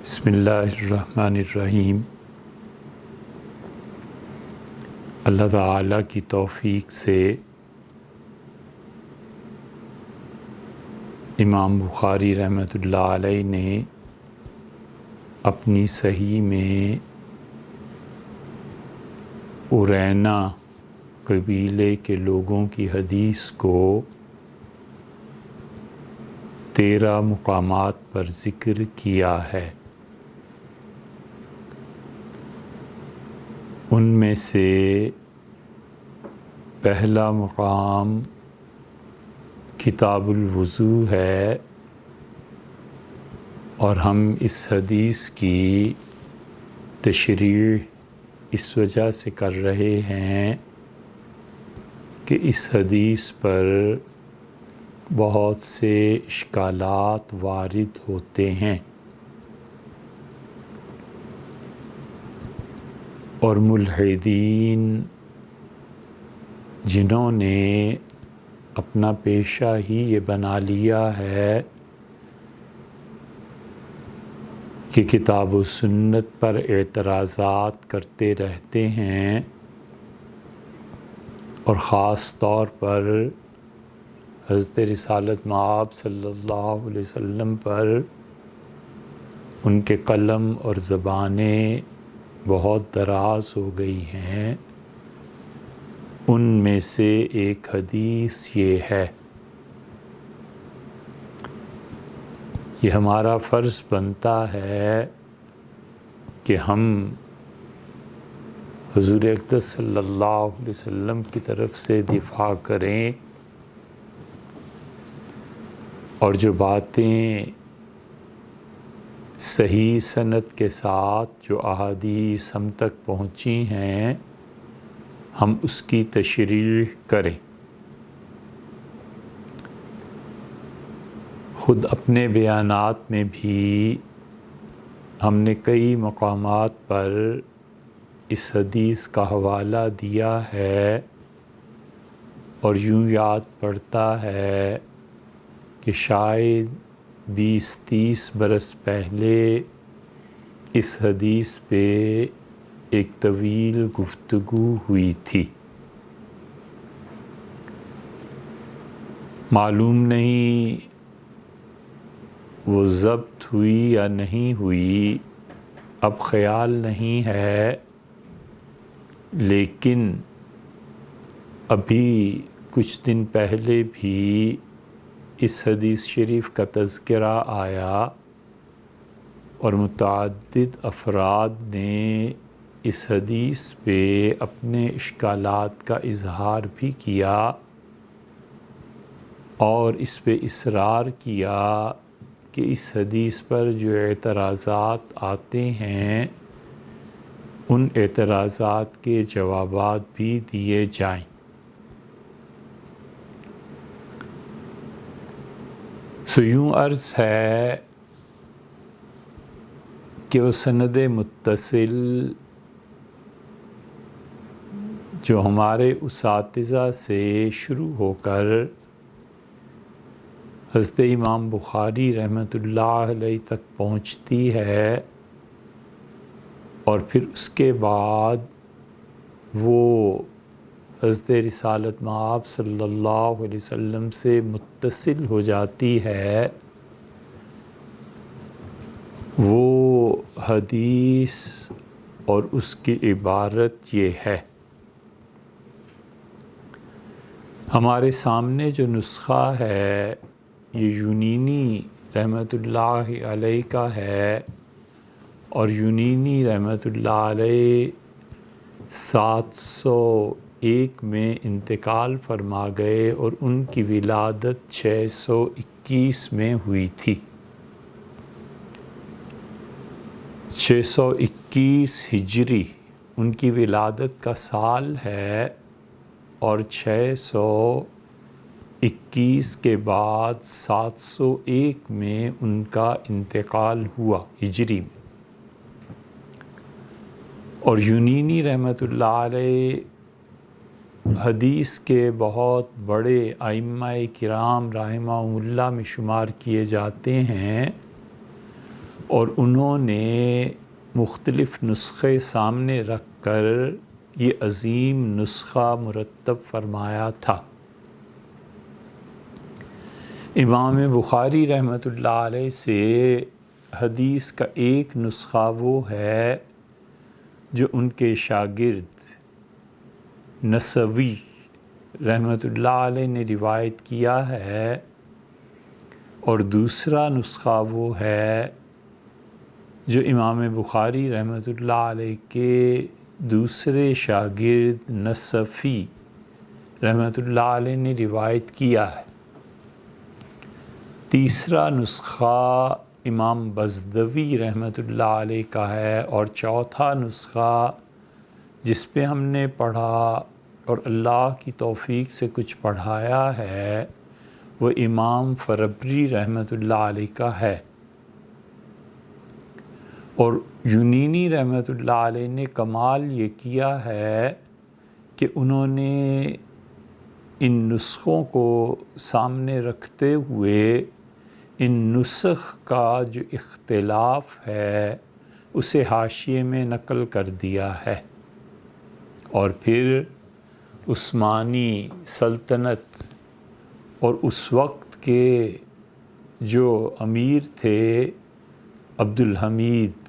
بسم اللہ الرحمن الرحیم۔ اللہ تعالیٰ کی توفیق سے امام بخاری رحمۃ اللہ علیہ نے اپنی صحیح میں ارینا قبیلے کے لوگوں کی حدیث کو 13 مقامات پر ذکر کیا ہے۔ ان میں سے پہلا مقام کتاب الوضو ہے، اور ہم اس حدیث کی تشریح اس وجہ سے کر رہے ہیں کہ اس حدیث پر بہت سے اشکالات وارد ہوتے ہیں، اور ملحدین جنہوں نے اپنا پیشہ ہی یہ بنا لیا ہے کہ کتاب و سنت پر اعتراضات کرتے رہتے ہیں، اور خاص طور پر حضرت رسالت مآب صلی اللہ علیہ وسلم پر ان کے قلم اور زبانیں بہت دراز ہو گئی ہیں، ان میں سے ایک حدیث یہ ہے۔ یہ ہمارا فرض بنتا ہے کہ ہم حضور اقدس صلی اللہ علیہ وسلم کی طرف سے دفاع کریں، اور جو باتیں صحیح سند کے ساتھ جو احادیث ہم تک پہنچی ہیں ہم اس کی تشریح کریں۔ خود اپنے بیانات میں بھی ہم نے کئی مقامات پر اس حدیث کا حوالہ دیا ہے، اور یوں یاد پڑتا ہے کہ شاید 20-30 برس پہلے اس حدیث پہ ایک طویل گفتگو ہوئی تھی۔ معلوم نہیں وہ ضبط ہوئی یا نہیں ہوئی، اب خیال نہیں ہے، لیکن ابھی کچھ دن پہلے بھی اس حدیث شریف کا تذکرہ آیا، اور متعدد افراد نے اس حدیث پہ اپنے اشکالات کا اظہار بھی کیا، اور اس پہ اصرار کیا کہ اس حدیث پر جو اعتراضات آتے ہیں ان اعتراضات کے جوابات بھی دیے جائیں۔ یوں عرض ہے کہ وہ سند متصل جو ہمارے اساتذہ سے شروع ہو کر حضرت امام بخاری رحمۃ اللہ علیہ تک پہنچتی ہے، اور پھر اس کے بعد وہ حضرت رسالت مآب صلی اللہ علیہ وسلم سے متصل ہو جاتی ہے، وہ حدیث اور اس کی عبارت یہ ہے۔ ہمارے سامنے جو نسخہ ہے یہ یونینی رحمۃ اللہ علیہ کا ہے، اور یونینی رحمۃ اللہ علیہ 701 میں انتقال فرما گئے، اور ان کی ولادت 621 میں ہوئی تھی۔ 621 ہجری ان کی ولادت کا سال ہے، اور 621 کے بعد 701 میں ان کا انتقال ہوا ہجری میں۔ اور یونینی رحمۃ اللہ علیہ حدیث کے بہت بڑے ائمہ کرام رحمہم اللہ میں شمار کیے جاتے ہیں، اور انہوں نے مختلف نسخے سامنے رکھ کر یہ عظیم نسخہ مرتب فرمایا تھا۔ امام بخاری رحمۃ اللہ علیہ سے حدیث کا ایک نسخہ وہ ہے جو ان کے شاگرد نسوی رحمۃ اللہ علیہ نے روایت کیا ہے، اور دوسرا نسخہ وہ ہے جو امام بخاری رحمۃ اللہ علیہ کے دوسرے شاگرد نصفی رحمۃ اللہ علیہ نے روایت کیا ہے۔ تیسرا نسخہ امام بزدوی رحمۃ اللہ علیہ کا ہے، اور چوتھا نسخہ جس پہ ہم نے پڑھا اور اللہ کی توفیق سے کچھ پڑھایا ہے وہ امام فربری رحمۃ اللہ علیہ کا ہے۔ اور یونینی رحمۃ اللہ علیہ نے کمال یہ کیا ہے کہ انہوں نے ان نسخوں کو سامنے رکھتے ہوئے ان نسخ کا جو اختلاف ہے اسے حاشیے میں نقل کر دیا ہے، اور پھر عثمانی سلطنت اور اس وقت کے جو امیر تھے عبدالحمید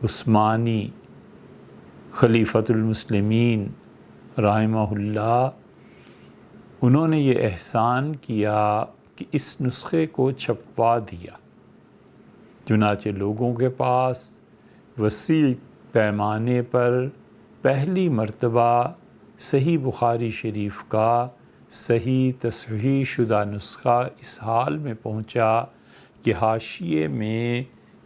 عثمانی خلیفۃ المسلمین رحمہ اللہ، انہوں نے یہ احسان کیا کہ اس نسخے کو چھپوا دیا، چنانچہ لوگوں کے پاس وسیع پیمانے پر پہلی مرتبہ صحیح بخاری شریف کا صحیح تصحیح شدہ نسخہ اس حال میں پہنچا کہ حاشیے میں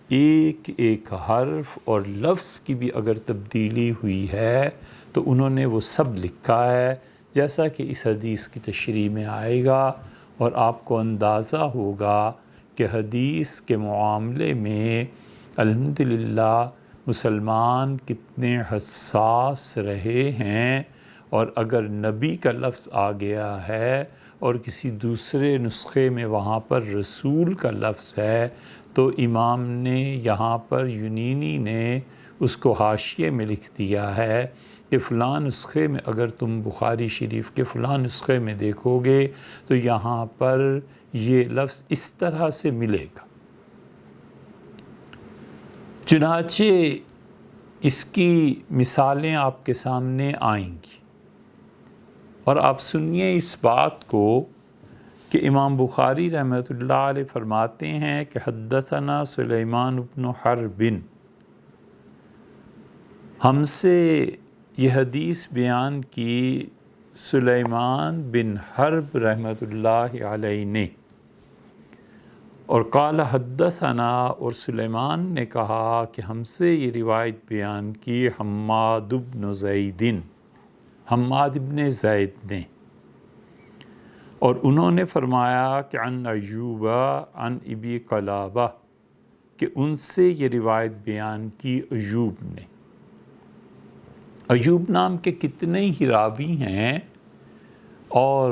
ایک ایک حرف اور لفظ کی بھی اگر تبدیلی ہوئی ہے تو انہوں نے وہ سب لکھا ہے، جیسا کہ اس حدیث کی تشریح میں آئے گا، اور آپ کو اندازہ ہوگا کہ حدیث کے معاملے میں الحمدللہ مسلمان کتنے حساس رہے ہیں، اور اگر نبی کا لفظ آ گیا ہے اور کسی دوسرے نسخے میں وہاں پر رسول کا لفظ ہے تو امام نے یہاں پر یونینی نے اس کو حاشیے میں لکھ دیا ہے کہ فلاں نسخے میں اگر تم بخاری شریف کے فلاں نسخے میں دیکھو گے تو یہاں پر یہ لفظ اس طرح سے ملے گا۔ چنانچہ اس کی مثالیں آپ کے سامنے آئیں گی، اور آپ سنیے اس بات کو کہ امام بخاری رحمۃ اللہ علیہ فرماتے ہیں کہ حدثنا سلیمان بن حرب، ہم سے یہ حدیث بیان کی سلیمان بن حرب رحمۃ اللہ علیہ نے، اور قال حدثنا، اور سلیمان نے کہا کہ ہم سے یہ روایت بیان کی حماد بن زید، حماد بن زید نے، اور انہوں نے فرمایا کہ عن ایوب عن ابی قلابہ، کہ ان سے یہ روایت بیان کی ایوب نے۔ ایوب نام کے کتنے ہی راوی ہیں، اور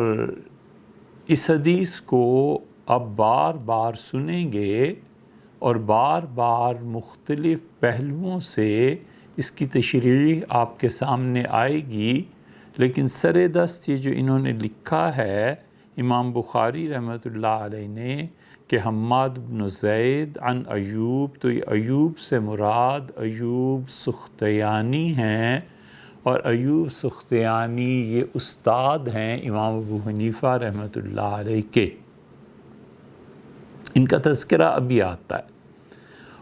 اس حدیث کو آپ بار بار سنیں گے اور بار بار مختلف پہلوؤں سے اس کی تشریح آپ کے سامنے آئے گی، لیکن سر دست یہ جو انہوں نے لکھا ہے امام بخاری رحمۃ اللہ علیہ نے کہ حماد بن زید عن ایوب، تو یہ ایوب سے مراد ایوب سختیانی ہیں، اور ایوب سختیانی یہ استاد ہیں امام ابو حنیفہ رحمۃ اللہ علیہ کے، ان کا تذکرہ ابھی آتا ہے۔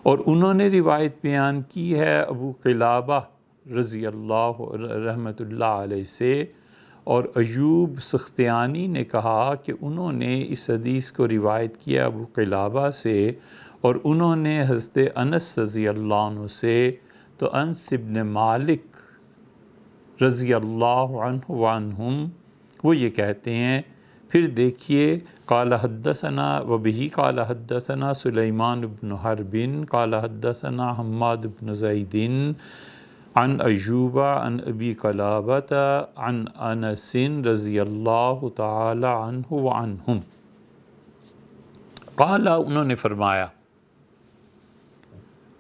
اور انہوں نے روایت بیان کی ہے ابو قلابہ رضی اللہ رحمۃ اللہ علیہ سے، اور ایوب سختیانی نے کہا کہ انہوں نے اس حدیث کو روایت کیا ابو قلابہ سے، اور انہوں نے حضرت انس رضی اللہ عنہ سے، تو انس بن مالک رضی اللہ عنہ وعنہم وہ یہ کہتے ہیں۔ پھر دیکھیے قال حدثنا وبہ قال حدثنا سلیمان بن حرب قال حدثنا حماد بن زید عن ایوب عن ابی قلابۃ عن انس رضی اللہ تعالی عنہ وعنہم قال، انہوں نے فرمایا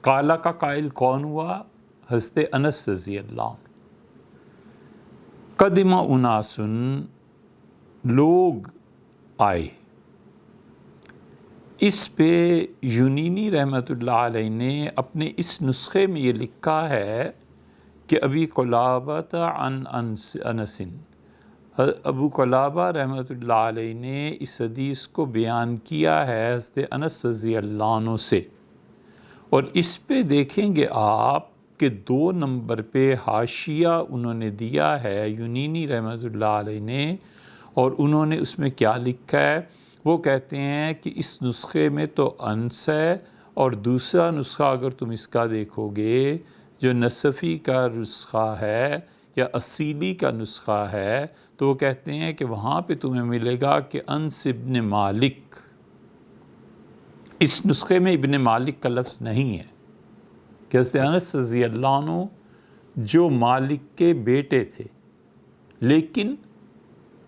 قالا کا قائل کون ہوا؟ حضرت انس رضی اللہ عنہ۔ قدم اناسن، لوگ آئے۔ اس پہ یونینی رحمۃ اللہ علیہ نے اپنے اس نسخے میں یہ لکھا ہے کہ ابی قلابہ عن انس، ابو قلابہ رحمۃ اللہ علیہ نے اس حدیث کو بیان کیا ہے حضرت انس رضی اللہ عنہ سے۔ اور اس پہ دیکھیں گے آپ کہ 2 نمبر پہ حاشیہ انہوں نے دیا ہے یونینی رحمۃ اللہ علیہ نے، اور انہوں نے اس میں کیا لکھا ہے؟ وہ کہتے ہیں کہ اس نسخے میں تو انس ہے، اور دوسرا نسخہ اگر تم اس کا دیکھو گے جو نصفی کا نسخہ ہے یا اصیلی کا نسخہ ہے، تو وہ کہتے ہیں کہ وہاں پہ تمہیں ملے گا کہ انس ابن مالک۔ اس نسخے میں ابن مالک کا لفظ نہیں ہے کہ حضرت انس رضی اللہ عنہ جو مالک کے بیٹے تھے، لیکن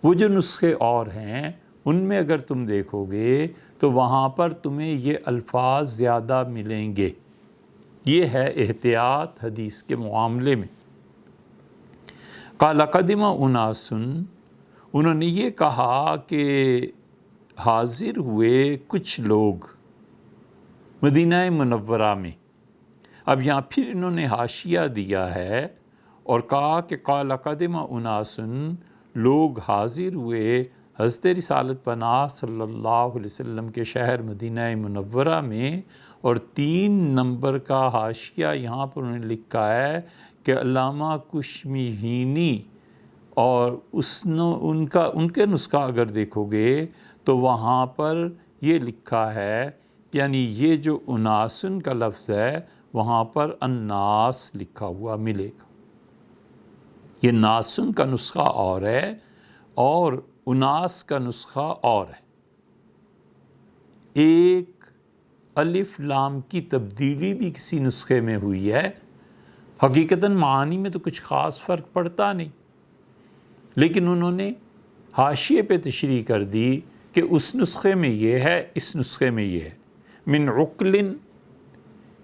وہ جو نسخے اور ہیں ان میں اگر تم دیکھو گے تو وہاں پر تمہیں یہ الفاظ زیادہ ملیں گے۔ یہ ہے احتیاط حدیث کے معاملے میں۔ قال قدم اناس، انہوں نے یہ کہا کہ حاضر ہوئے کچھ لوگ مدینہ منورہ میں۔ اب یہاں پھر انہوں نے حاشیہ دیا ہے اور کہا کہ قال قدم اناس، لوگ حاضر ہوئے حضرت رسالت پناہ صلی اللہ علیہ وسلم کے شہر مدینہ منورہ میں، اور 3 نمبر کا حاشیہ یہاں پر انہوں نے لکھا ہے کہ علامہ کشمیہینی، اور ان کے نسخہ اگر دیکھو گے تو وہاں پر یہ لکھا ہے، یعنی یہ جو اناسن کا لفظ ہے وہاں پر الناس لکھا ہوا ملے گا۔ یہ ناسن کا نسخہ اور ہے اور اناس کا نسخہ اور ہے۔ ایک الف لام کی تبدیلی بھی کسی نسخے میں ہوئی ہے، حقیقتاً معانی میں تو کچھ خاص فرق پڑتا نہیں، لیکن انہوں نے حاشیے پہ تشریح کر دی کہ اس نسخے میں یہ ہے، اس نسخے میں یہ ہے۔ من عقل،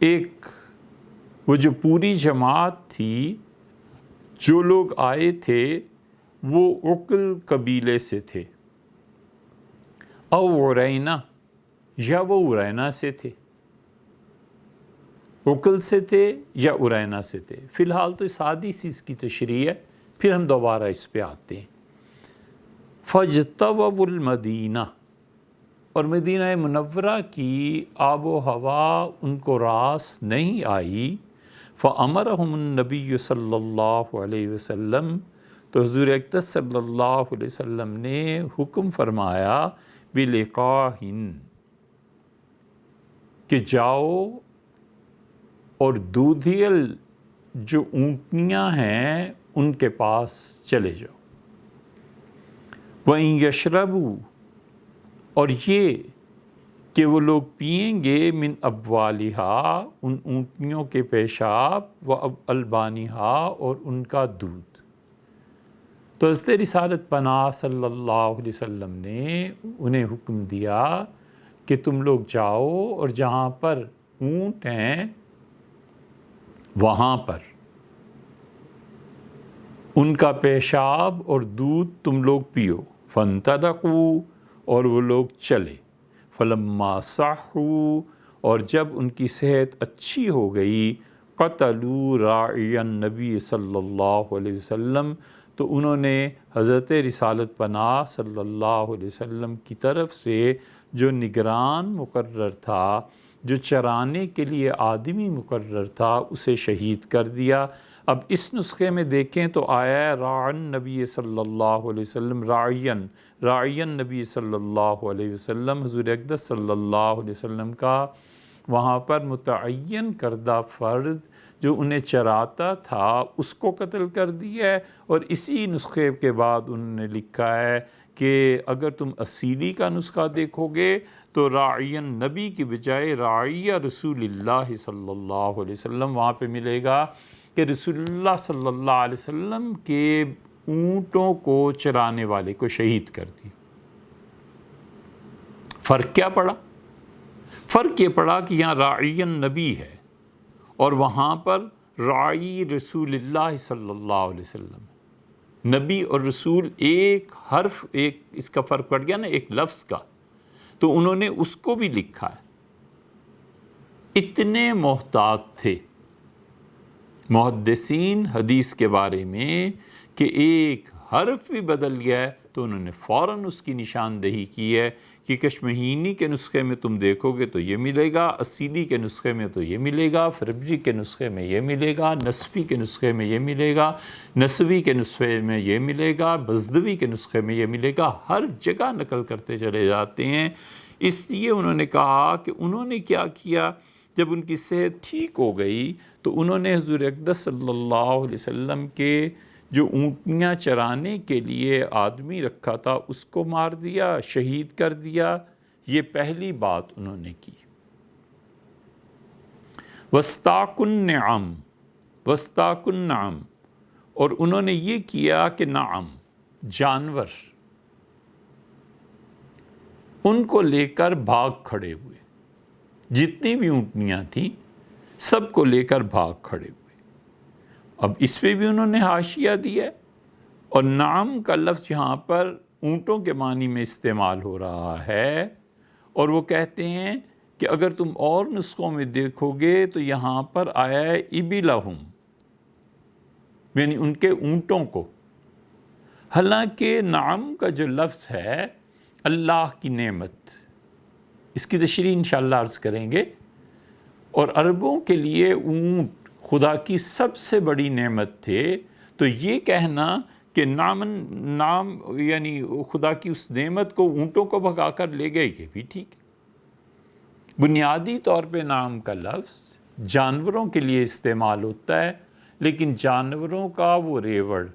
ایک وہ جو پوری جماعت تھی، جو لوگ آئے تھے وہ عقل قبیلے سے تھے، او عرینہ، یا وہ عرینہ سے تھے، عقل سے تھے یا عرینہ سے تھے۔ فی الحال تو اس آدھی سی اس کی تشریح ہے، پھر ہم دوبارہ اس پہ آتے ہیں۔ فاجتووا المدینہ، اور مدینہ منورہ کی آب و ہوا ان کو راس نہیں آئی۔ فامرہم النبی صلی اللہ علیہ وسلم، تو حضور اقدس صلی اللہ علیہ وسلم نے حکم فرمایا بلقاہن، کہ جاؤ اور دودھیل جو اونٹنیاں ہیں ان کے پاس چلے جاؤ۔ وَإِن يَشْرَبُوا، اور یہ کہ وہ لوگ پئیں گے من ابوالہا، ان اونٹنیوں کے پیشاب، و البانہا، اور ان کا دودھ۔ تو حضرت رسالت پناہ صلی اللہ علیہ وسلم نے انہیں حکم دیا کہ تم لوگ جاؤ اور جہاں پر اونٹ ہیں وہاں پر ان کا پیشاب اور دودھ تم لوگ پیو۔ فانطلقوا، اور وہ لوگ چلے۔ فلما صحوا، اور جب ان کی صحت اچھی ہو گئی، قتلوا راعی النبی صلی اللہ علیہ وسلم، تو انہوں نے حضرت رسالت پناہ صلی اللہ علیہ وسلم کی طرف سے جو نگران مقرر تھا، جو چرانے کے لیے آدمی مقرر تھا، اسے شہید کر دیا۔ اب اس نسخے میں دیکھیں تو آیا ہے راعن نبی صلی اللہ علیہ وسلم، راعین نبی صلی اللہ علیہ وسلم، حضور اقدس صلی اللہ علیہ وسلم کا وہاں پر متعین کردہ فرد جو انہیں چراتا تھا اس کو قتل کر دیا ہے۔ اور اسی نسخے کے بعد انہوں نے لکھا ہے کہ اگر تم اصیلی کا نسخہ دیکھو گے تو راعین نبی کی بجائے راعیہ رسول اللہ صلی اللہ علیہ وسلم، وہاں پہ ملے گا کہ رسول اللہ صلی اللہ علیہ وسلم کے اونٹوں کو چرانے والے کو شہید کر دیا۔ فرق کیا پڑا؟ فرق یہ پڑا کہ یہاں راعین نبی ہے اور وہاں پر راعی رسول اللہ صلی اللہ علیہ وسلم، نبی اور رسول ایک حرف، ایک اس کا فرق پڑ گیا نا ایک لفظ کا، تو انہوں نے اس کو بھی لکھا ہے۔ اتنے محتاط تھے محدثین حدیث کے بارے میں کہ ایک حرف بھی بدل گیا ہے تو انہوں نے فوراً اس کی نشاندہی کی ہے کہ کشمہینی کے نسخے میں تم دیکھو گے تو یہ ملے گا، اسیلی کے نسخے میں تو یہ ملے گا، فربری کے نسخے میں یہ ملے گا، نصفی کے نسخے میں یہ ملے گا، نسوی کے نسخے میں یہ ملے گا، بزدوی کے نسخے میں یہ ملے گا، ہر جگہ نقل کرتے چلے جاتے ہیں۔ اس لیے انہوں نے کہا کہ انہوں نے کیا کیا، جب ان کی صحت ٹھیک ہو گئی تو انہوں نے حضور اقدس صلی اللہ علیہ وسلم کے جو اونٹنیاں چرانے کے لیے آدمی رکھا تھا اس کو مار دیا، شہید کر دیا۔ یہ پہلی بات انہوں نے کی۔ وَاسْتَاقُ النِّعَمْ، وَاسْتَاقُ النَّعَمْ، اور انہوں نے یہ کیا کہ نعم جانور ان کو لے کر بھاگ کھڑے ہوئے، جتنی بھی اونٹنیاں تھیں سب کو لے کر بھاگ کھڑے ہوئے۔ اب اس پہ بھی انہوں نے حاشیہ دیا ہے، اور نعم کا لفظ یہاں پر اونٹوں کے معنی میں استعمال ہو رہا ہے، اور وہ کہتے ہیں کہ اگر تم اور نسخوں میں دیکھو گے تو یہاں پر آیا ہے ابلہم، یعنی ان کے اونٹوں کو۔ حالانکہ نعم کا جو لفظ ہے اللہ کی نعمت، اس کی تشریح انشاءاللہ عرض کریں گے، اور عربوں کے لیے اونٹ خدا کی سب سے بڑی نعمت تھے، تو یہ کہنا کہ نام یعنی خدا کی اس نعمت کو اونٹوں کو بھگا کر لے گئے، یہ بھی ٹھیک ہے۔ بنیادی طور پہ نام کا لفظ جانوروں کے لیے استعمال ہوتا ہے، لیکن جانوروں کا وہ ریوڑ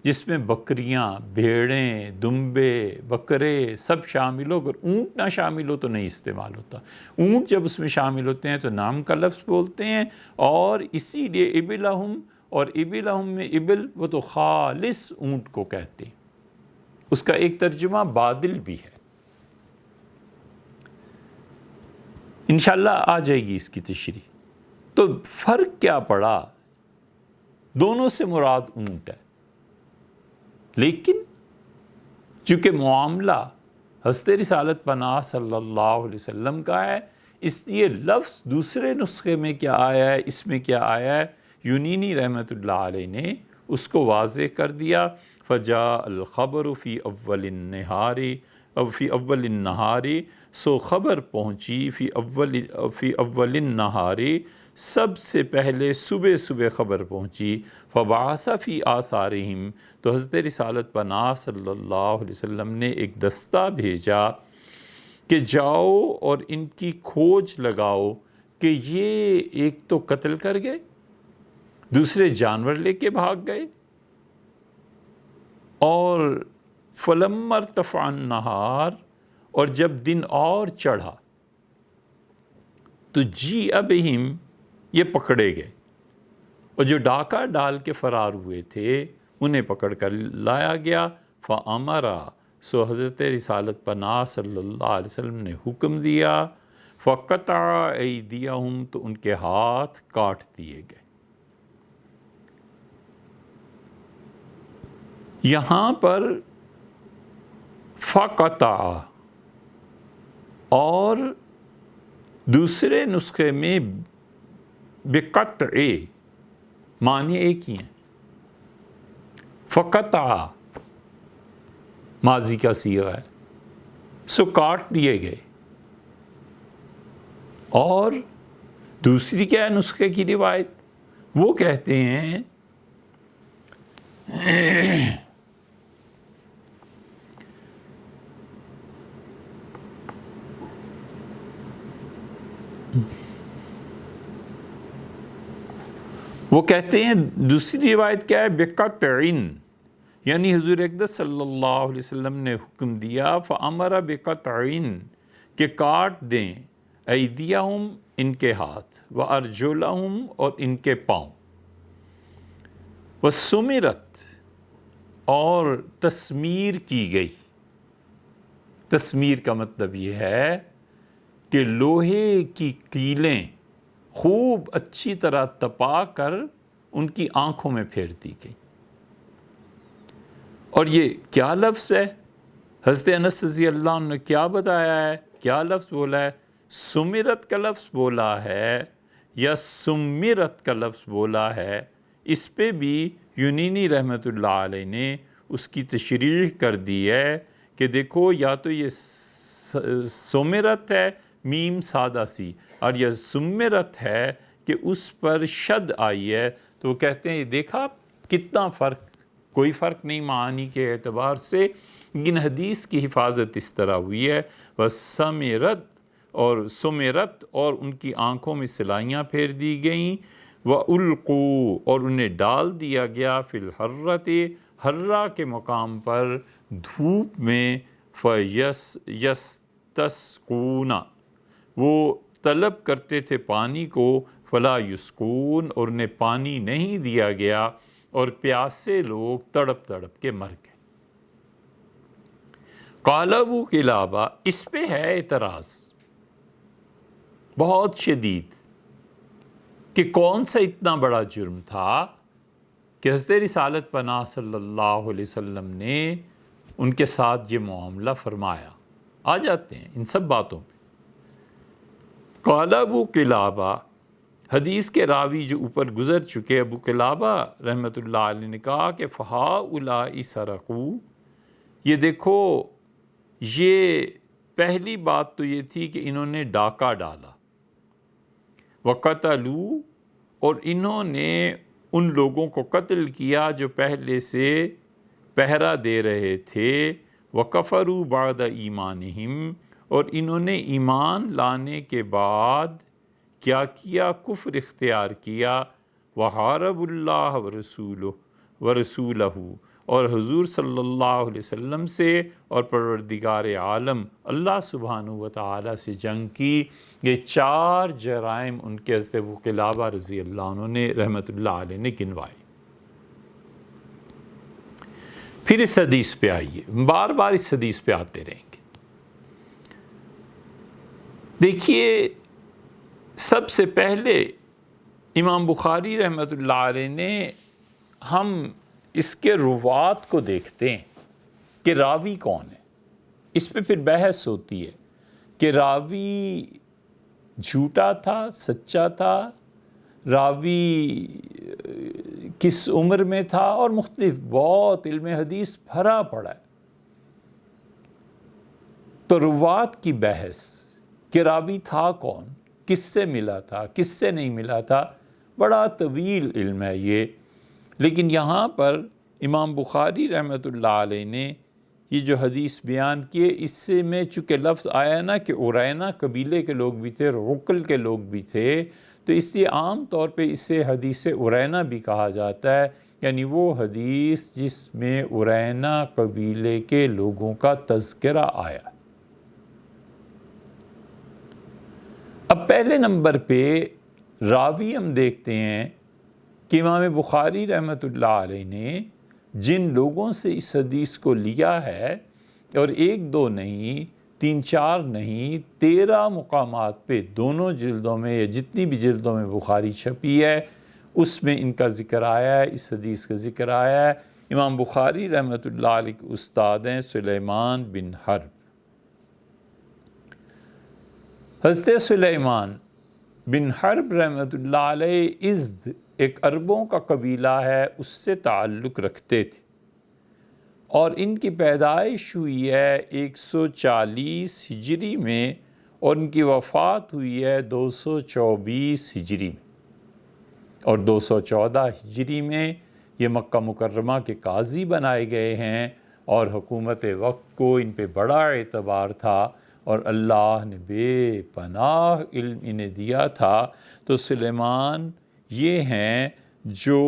جس میں بکریاں، بھیڑیں، دمبے، بکرے سب شامل ہو، اگر اونٹ نہ شامل ہو تو نہیں استعمال ہوتا۔ اونٹ جب اس میں شامل ہوتے ہیں تو نام کا لفظ بولتے ہیں، اور اسی لیے ابلہم، اور ابلہم میں ابل وہ تو خالص اونٹ کو کہتے ہیں، اس کا ایک ترجمہ بادل بھی ہے۔ انشاءاللہ آ جائے گی اس کی تشریح۔ تو فرق کیا پڑا؟ دونوں سے مراد اونٹ ہے، لیکن چونکہ معاملہ حضرت رسالت پناہ صلی اللہ علیہ وسلم کا ہے، اس لیے لفظ دوسرے نسخے میں کیا آیا ہے، اس میں کیا آیا ہے، یونینی رحمۃ اللہ علیہ نے اس کو واضح کر دیا۔ فجاء الخبر فی اول النہار، او فی اول النہار، سو خبر پہنچی فی اول النہار، سب سے پہلے صبح صبح خبر پہنچی۔ فبعث فی آثارہم، تو حضرت رسالت پناہ صلی اللہ علیہ وسلم نے ایک دستہ بھیجا کہ جاؤ اور ان کی کھوج لگاؤ کہ یہ ایک تو قتل کر گئے، دوسرے جانور لے کے بھاگ گئے، اور فلما ارتفع النہار، اور جب دن اور چڑھا تو جیء بہم، یہ پکڑے گئے، اور جو ڈاکہ ڈال کے فرار ہوئے تھے انہیں پکڑ کر لایا گیا۔ فَأَمَرَ، سو حضرت رسالت پناہ صلی اللہ علیہ وسلم نے حکم دیا، فَقَطَعَ أَيْدِيَهُمْ، تو ان کے ہاتھ کاٹ دیے گئے۔ یہاں پر فَقَطَعَ اور دوسرے نسخے میں بِقَطْعِ معنی ایک ہی ہیں۔ فَقَطَعَ ماضی کا صیغہ ہے، سو کاٹ دیے گئے۔ اور دوسری کیا ہے نسخے کی روایت، وہ کہتے ہیں دوسری روایت کیا ہے، بِقَطْعٍ، یعنی حضور اقدس صلی اللہ علیہ وسلم نے حکم دیا، فَأَمَرَ بِقَطْعٍ، کہ کاٹ دیں، ایدیہم، ان کے ہاتھ، وَأَرْجُلَہم، اور ان کے پاؤں، وَسُمِرَتْ، اور تسمیر کی گئی۔ تسمیر کا مطلب یہ ہے کہ لوہے کی کیلیں خوب اچھی طرح تپا کر ان کی آنکھوں میں پھیر دی گئی۔ اور یہ کیا لفظ ہے؟ حضرت انس رضی اللہ عنہ نے کیا بتایا ہے، کیا لفظ بولا ہے؟ سمرت کا لفظ بولا ہے یا سمرت کا لفظ بولا ہے؟ اس پہ بھی یونینی رحمۃ اللہ علیہ نے اس کی تشریح کر دی ہے کہ دیکھو یا تو یہ سمرت ہے میم سادہ سی، اور یہ سمرت ہے کہ اس پر شد آئی ہے، تو وہ کہتے ہیں دیکھا کتنا فرق، کوئی فرق نہیں معانی کے اعتبار سے، لیکن حدیث کی حفاظت اس طرح ہوئی ہے وَسَمِرَتْ اور سمرت، اور ان کی آنکھوں میں سلائیاں پھیر دی گئیں، وَأُلْقُوا اور انہیں ڈال دیا گیا فی الحرۃ حرہ کے مقام پر دھوپ میں، فَيَسْتَسْقُونَ وہ طلب کرتے تھے پانی کو، فلا یسقون اور انہیں پانی نہیں دیا گیا، اور پیاسے لوگ تڑپ تڑپ کے مر گئے۔ قال ابو قلابہ، اس پہ ہے اعتراض بہت شدید کہ کون سا اتنا بڑا جرم تھا کہ حضرت رسالت پناہ صلی اللہ علیہ وسلم نے ان کے ساتھ یہ معاملہ فرمایا۔ آ جاتے ہیں ان سب باتوں پہ۔ قال ابو قلابہ، حدیث کے راوی جو اوپر گزر چکے ابو قلابہ رحمۃ اللہ علیہ نے کہا کہ فہؤلاء سرقوا، یہ دیکھو یہ پہلی بات تو یہ تھی کہ انہوں نے ڈاکہ ڈالا، وقتلوا اور انہوں نے ان لوگوں کو قتل کیا جو پہلے سے پہرا دے رہے تھے، وکفروا بعد ایمانہم اور انہوں نے ایمان لانے کے بعد کیا کیا؟ کفر اختیار کیا، وحاربوا اللہ ورسولہ اور حضور صلی اللہ علیہ وسلم سے اور پروردگار عالم اللہ سبحانہ وتعالی سے جنگ کی۔ یہ 4 جرائم ان کے حضرت ابو قلابہ رضی اللہ عنہ نے رحمۃ اللہ علیہ نے گنوائے۔ پھر اس حدیث پہ آئیے، بار بار اس حدیث پہ آتے رہیں گے۔ دیکھیے سب سے پہلے امام بخاری رحمۃ اللہ علیہ نے، ہم اس کے روات کو دیکھتے ہیں کہ راوی کون ہے، اس پہ پھر بحث ہوتی ہے کہ راوی جھوٹا تھا، سچا تھا، راوی کس عمر میں تھا، اور مختلف بہت علم حدیث بھرا پڑا ہے۔ تو روات کی بحث کہ راوی تھا کون، کس سے ملا تھا، کس سے نہیں ملا تھا، بڑا طویل علم ہے یہ، لیکن یہاں پر امام بخاری رحمۃ اللہ علیہ نے یہ جو حدیث بیان کیے، اس سے میں چونکہ لفظ آیا نا کہ ارینا قبیلے کے لوگ بھی تھے، رقل کے لوگ بھی تھے، تو اس لیے عام طور پہ اسے حدیث ارینا بھی کہا جاتا ہے، یعنی وہ حدیث جس میں ارینا قبیلے کے لوگوں کا تذکرہ آیا۔ اب پہلے نمبر پہ راوی ہم دیکھتے ہیں کہ امام بخاری رحمۃ اللہ علیہ نے جن لوگوں سے اس حدیث کو لیا ہے، اور 1 2 نہیں، 3 4 نہیں، 13 مقامات پہ دونوں جلدوں میں یا جتنی بھی جلدوں میں بخاری چھپی ہے اس میں ان کا ذکر آیا ہے، اس حدیث کا ذکر آیا ہے۔ امام بخاری رحمۃ اللہ علیہ کے استاد ہیں سلیمان بن حرب۔ حضرت سلیمان بن حرب رحمۃ اللہ علیہ ازد ایک عربوں کا قبیلہ ہے، اس سے تعلق رکھتے تھے، اور ان کی پیدائش ہوئی ہے 140 ہجری میں، اور ان کی وفات ہوئی ہے 224 ہجری میں، اور 214 ہجری میں یہ مکہ مکرمہ کے قاضی بنائے گئے ہیں، اور حکومت وقت کو ان پہ بڑا اعتبار تھا، اور اللہ نے بے پناہ علم انہیں دیا تھا۔ تو سلیمان یہ ہیں جو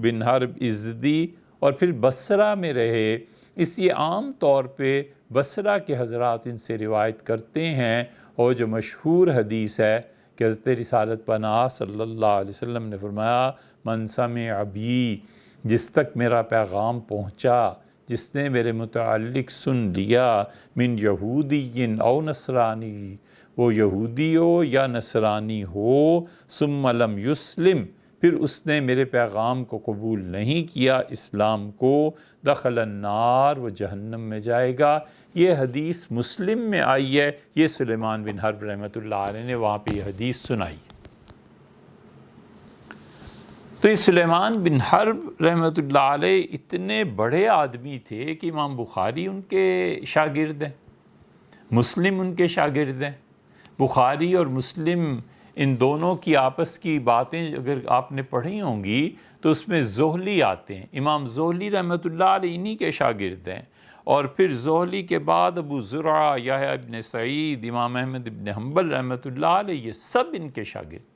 بن حرب ازدی، اور پھر بصرہ میں رہے، اس لیے عام طور پہ بصرہ کے حضرات ان سے روایت کرتے ہیں، اور جو مشہور حدیث ہے کہ حضرت رسالت پناہ صلی اللہ علیہ وسلم نے فرمایا من سمع بی، جس تک میرا پیغام پہنچا، جس نے میرے متعلق سن لیا، من یہودی او نصرانی وہ یہودی ہو یا نصرانی ہو، ثم لم یسلم، پھر اس نے میرے پیغام کو قبول نہیں کیا، اسلام کو، دخل النار، وہ جہنم میں جائے گا۔ یہ حدیث مسلم میں آئی ہے، یہ سلیمان بن حرب رحمۃ اللہ علیہ نے وہاں پہ یہ حدیث سنائی۔ تو یہ سلیمان بن حرب رحمۃ اللہ علیہ اتنے بڑے آدمی تھے کہ امام بخاری ان کے شاگرد ہیں، مسلم ان کے شاگرد ہیں۔ بخاری اور مسلم ان دونوں کی آپس کی باتیں اگر آپ نے پڑھی ہوں گی تو اس میں زہلی آتے ہیں، امام زہلی رحمۃ اللہ علیہ انہی کے شاگرد ہیں، اور پھر زہلی کے بعد ابو زرعہ، یحییٰ ابن سعید، امام احمد ابن حنبل رحمۃ اللہ علیہ، یہ سب ان کے شاگرد۔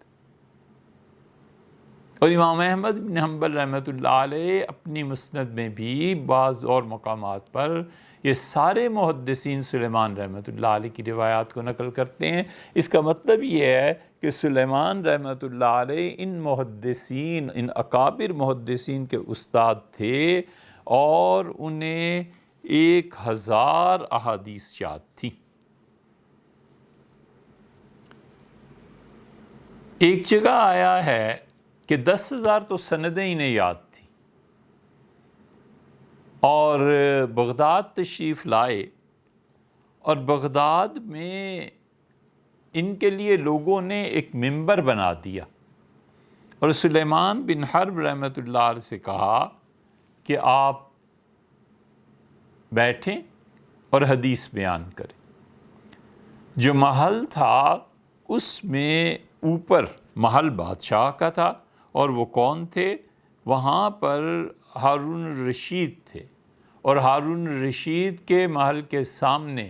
اور امام احمد بن حنبل رحمۃ اللہ علیہ اپنی مسند میں بھی بعض اور مقامات پر یہ سارے محدثین سلیمان رحمۃ اللہ علیہ کی روایات کو نقل کرتے ہیں۔ اس کا مطلب یہ ہے کہ سلیمان رحمۃ اللہ علیہ ان محدثین، ان اکابر محدثین کے استاد تھے، اور انہیں 1000 احادیث یاد تھی۔ ایک جگہ آیا ہے کہ 10,000 تو سندیں انہیں یاد تھیں، اور بغداد تشریف لائے، اور بغداد میں ان کے لیے لوگوں نے ایک منبر بنا دیا، اور سلیمان بن حرب رحمۃ اللہ علیہ سے کہا کہ آپ بیٹھیں اور حدیث بیان کریں۔ جو محل تھا اس میں اوپر محل بادشاہ کا تھا، اور وہ کون تھے؟ وہاں پر ہارون الرشید تھے، اور ہارون الرشید کے محل کے سامنے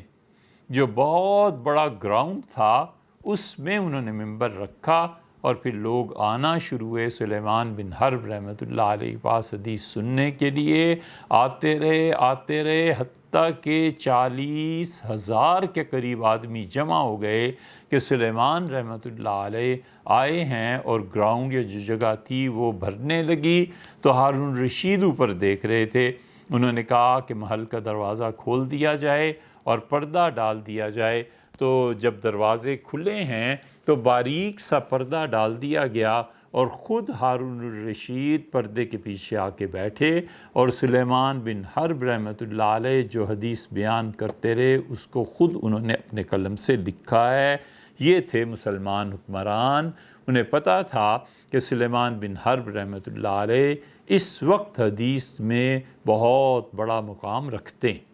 جو بہت بڑا گراؤنڈ تھا اس میں انہوں نے منبر رکھا، اور پھر لوگ آنا شروع ہوئے سلیمان بن حرب رحمۃ اللہ علیہ کے پاس حدیث سننے کے لیے۔ آتے رہے حتیٰ کہ 40,000 کے قریب آدمی جمع ہو گئے کہ سلیمان رحمۃ اللہ علیہ آئے ہیں، اور گراؤنڈ یا جو جگہ تھی وہ بھرنے لگی۔ تو ہارون رشید اوپر دیکھ رہے تھے، انہوں نے کہا کہ محل کا دروازہ کھول دیا جائے اور پردہ ڈال دیا جائے۔ تو جب دروازے کھلے ہیں تو باریک سا پردہ ڈال دیا گیا، اور خود ہارون الرشید پردے کے پیچھے آ کے بیٹھے، اور سلیمان بن حرب رحمۃ اللہ علیہ جو حدیث بیان کرتے رہے اس کو خود انہوں نے اپنے قلم سے لکھا ہے۔ یہ تھے مسلمان حکمران، انہیں پتہ تھا کہ سلیمان بن حرب رحمۃ اللہ علیہ اس وقت حدیث میں بہت بڑا مقام رکھتے ہیں۔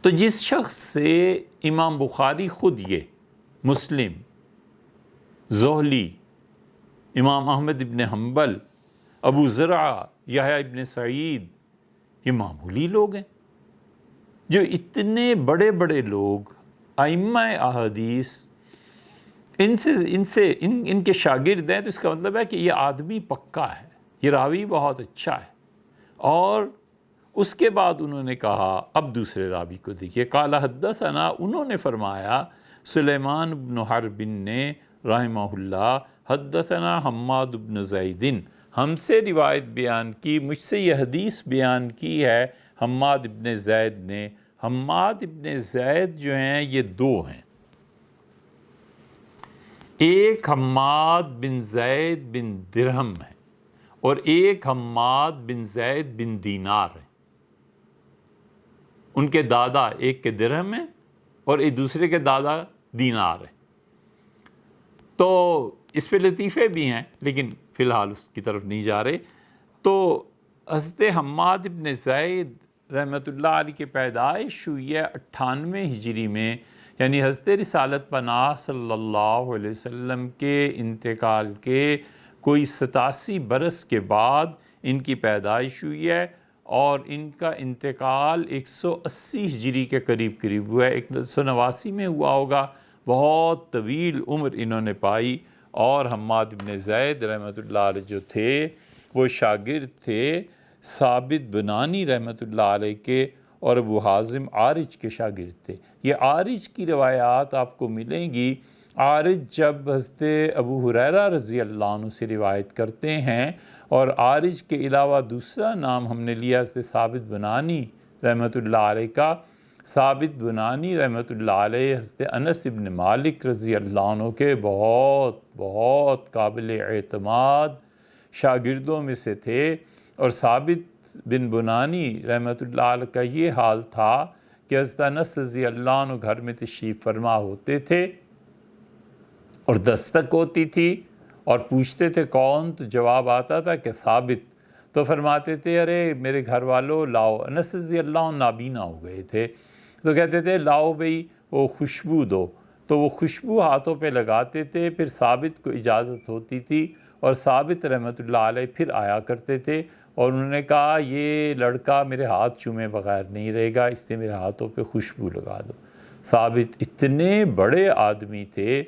تو جس شخص سے امام بخاری خود، یہ مسلم، زہلی، امام احمد ابن حنبل، ابو زرعہ، یحییٰ ابن سعید، یہ معمولی لوگ ہیں، جو اتنے بڑے بڑے لوگ ائمہ احادیث ان کے شاگرد ہیں، تو اس کا مطلب ہے کہ یہ آدمی پکا ہے، یہ راوی بہت اچھا ہے۔ اور اس کے بعد انہوں نے کہا، اب دوسرے راوی کو دیکھیے، قال حدثنا، انہوں نے فرمایا سلیمان بن حرب نے رحمہ اللہ، حدثنا حماد بن زید، ہم سے روایت بیان کی، مجھ سے یہ حدیث بیان کی ہے حماد بن زید نے۔ حماد بن زید جو ہیں یہ دو ہیں، ایک حماد بن زید بن درہم ہے، اور ایک حماد بن زید بن دینار ہے۔ ان کے دادا ایک کے درہم ہیں اور ایک دوسرے کے دادا دینار ہیں۔ تو اس پہ لطیفے بھی ہیں، لیکن فی الحال اس کی طرف نہیں جا رہے۔ تو حضرت حماد بن زید رحمۃ اللہ علیہ کی پیدائش ہوئی ہے 98 ہجری میں، یعنی حضرت رسالت پناہ صلی اللہ علیہ وسلم کے انتقال کے کوئی 87 برس کے بعد ان کی پیدائش ہوئی ہے، اور ان کا انتقال 180 ہجری کے قریب ہوا ہے، 189 میں ہوا ہوگا۔ بہت طویل عمر انہوں نے پائی، اور حماد بن زید رحمۃ اللہ علیہ جو تھے وہ شاگرد تھے ثابت بنانی رحمۃ اللہ علیہ کے، اور ابو حازم عارج کے شاگرد تھے۔ یہ عارج کی روایات آپ کو ملیں گی۔ عارج جب حضرت ابو ہریرہ رضی اللہ عنہ سے روایت کرتے ہیں، اور عارج کے علاوہ دوسرا نام ہم نے لیا حضرت ثابت بنانی رحمۃ اللہ علیہ کا، ثابت بنانی رحمۃ اللہ علیہ حضرت انس ابن مالک رضی اللہ عنہ کے بہت بہت قابل اعتماد شاگردوں میں سے تھے، اور ثابت بن بنانی رحمۃ اللہ علیہ کا یہ حال تھا کہ حضرت انس رضی اللہ عنہ گھر میں تشریف فرما ہوتے تھے اور دستک ہوتی تھی اور پوچھتے تھے کون، تو جواب آتا تھا کہ ثابت، تو فرماتے تھے ارے میرے گھر والوں لاؤ، انس رضی اللہ عنہ نابینا ہو گئے تھے، تو کہتے تھے لاؤ بھئی وہ خوشبو دو، تو وہ خوشبو ہاتھوں پہ لگاتے تھے، پھر ثابت کو اجازت ہوتی تھی اور ثابت رحمۃ اللہ علیہ پھر آیا کرتے تھے، اور انہوں نے کہا یہ لڑکا میرے ہاتھ چومے بغیر نہیں رہے گا، اس لیے میرے ہاتھوں پہ خوشبو لگا دو۔ ثابت اتنے بڑے آدمی تھے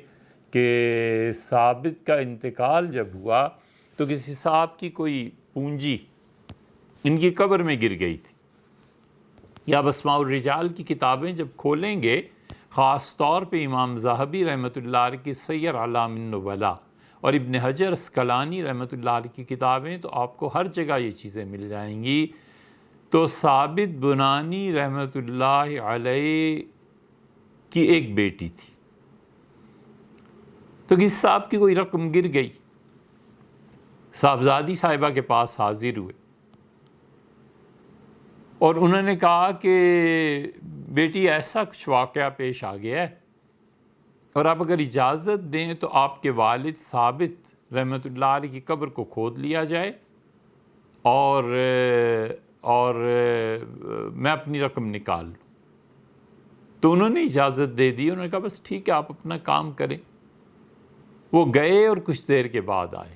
کہ ثابت کا انتقال جب ہوا تو کسی صاحب کی کوئی پونجی ان کی قبر میں گر گئی تھی، یا اسماء الرجال کی کتابیں جب کھولیں گے، خاص طور پہ امام ذہبی رحمۃ اللہ علیہ کی سیر اعلام النبلاء اور ابن حجر اسقلانی رحمۃ اللہ علیہ کی کتابیں، تو آپ کو ہر جگہ یہ چیزیں مل جائیں گی۔ تو ثابت بنانی رحمۃ اللہ علیہ کی ایک بیٹی تھی، تو کس صاحب کی کوئی رقم گر گئی، صاحبزادی صاحبہ کے پاس حاضر ہوئے اور انہوں نے کہا کہ بیٹی ایسا کچھ واقعہ پیش آ گیا ہے، اور آپ اگر اجازت دیں تو آپ کے والد ثابت رحمۃ اللہ علیہ کی قبر کو کھود لیا جائے اور میں اپنی رقم نکال لوں۔ تو انہوں نے اجازت دے دی، انہوں نے کہا بس ٹھیک ہے آپ اپنا کام کریں۔ وہ گئے اور کچھ دیر کے بعد آئے،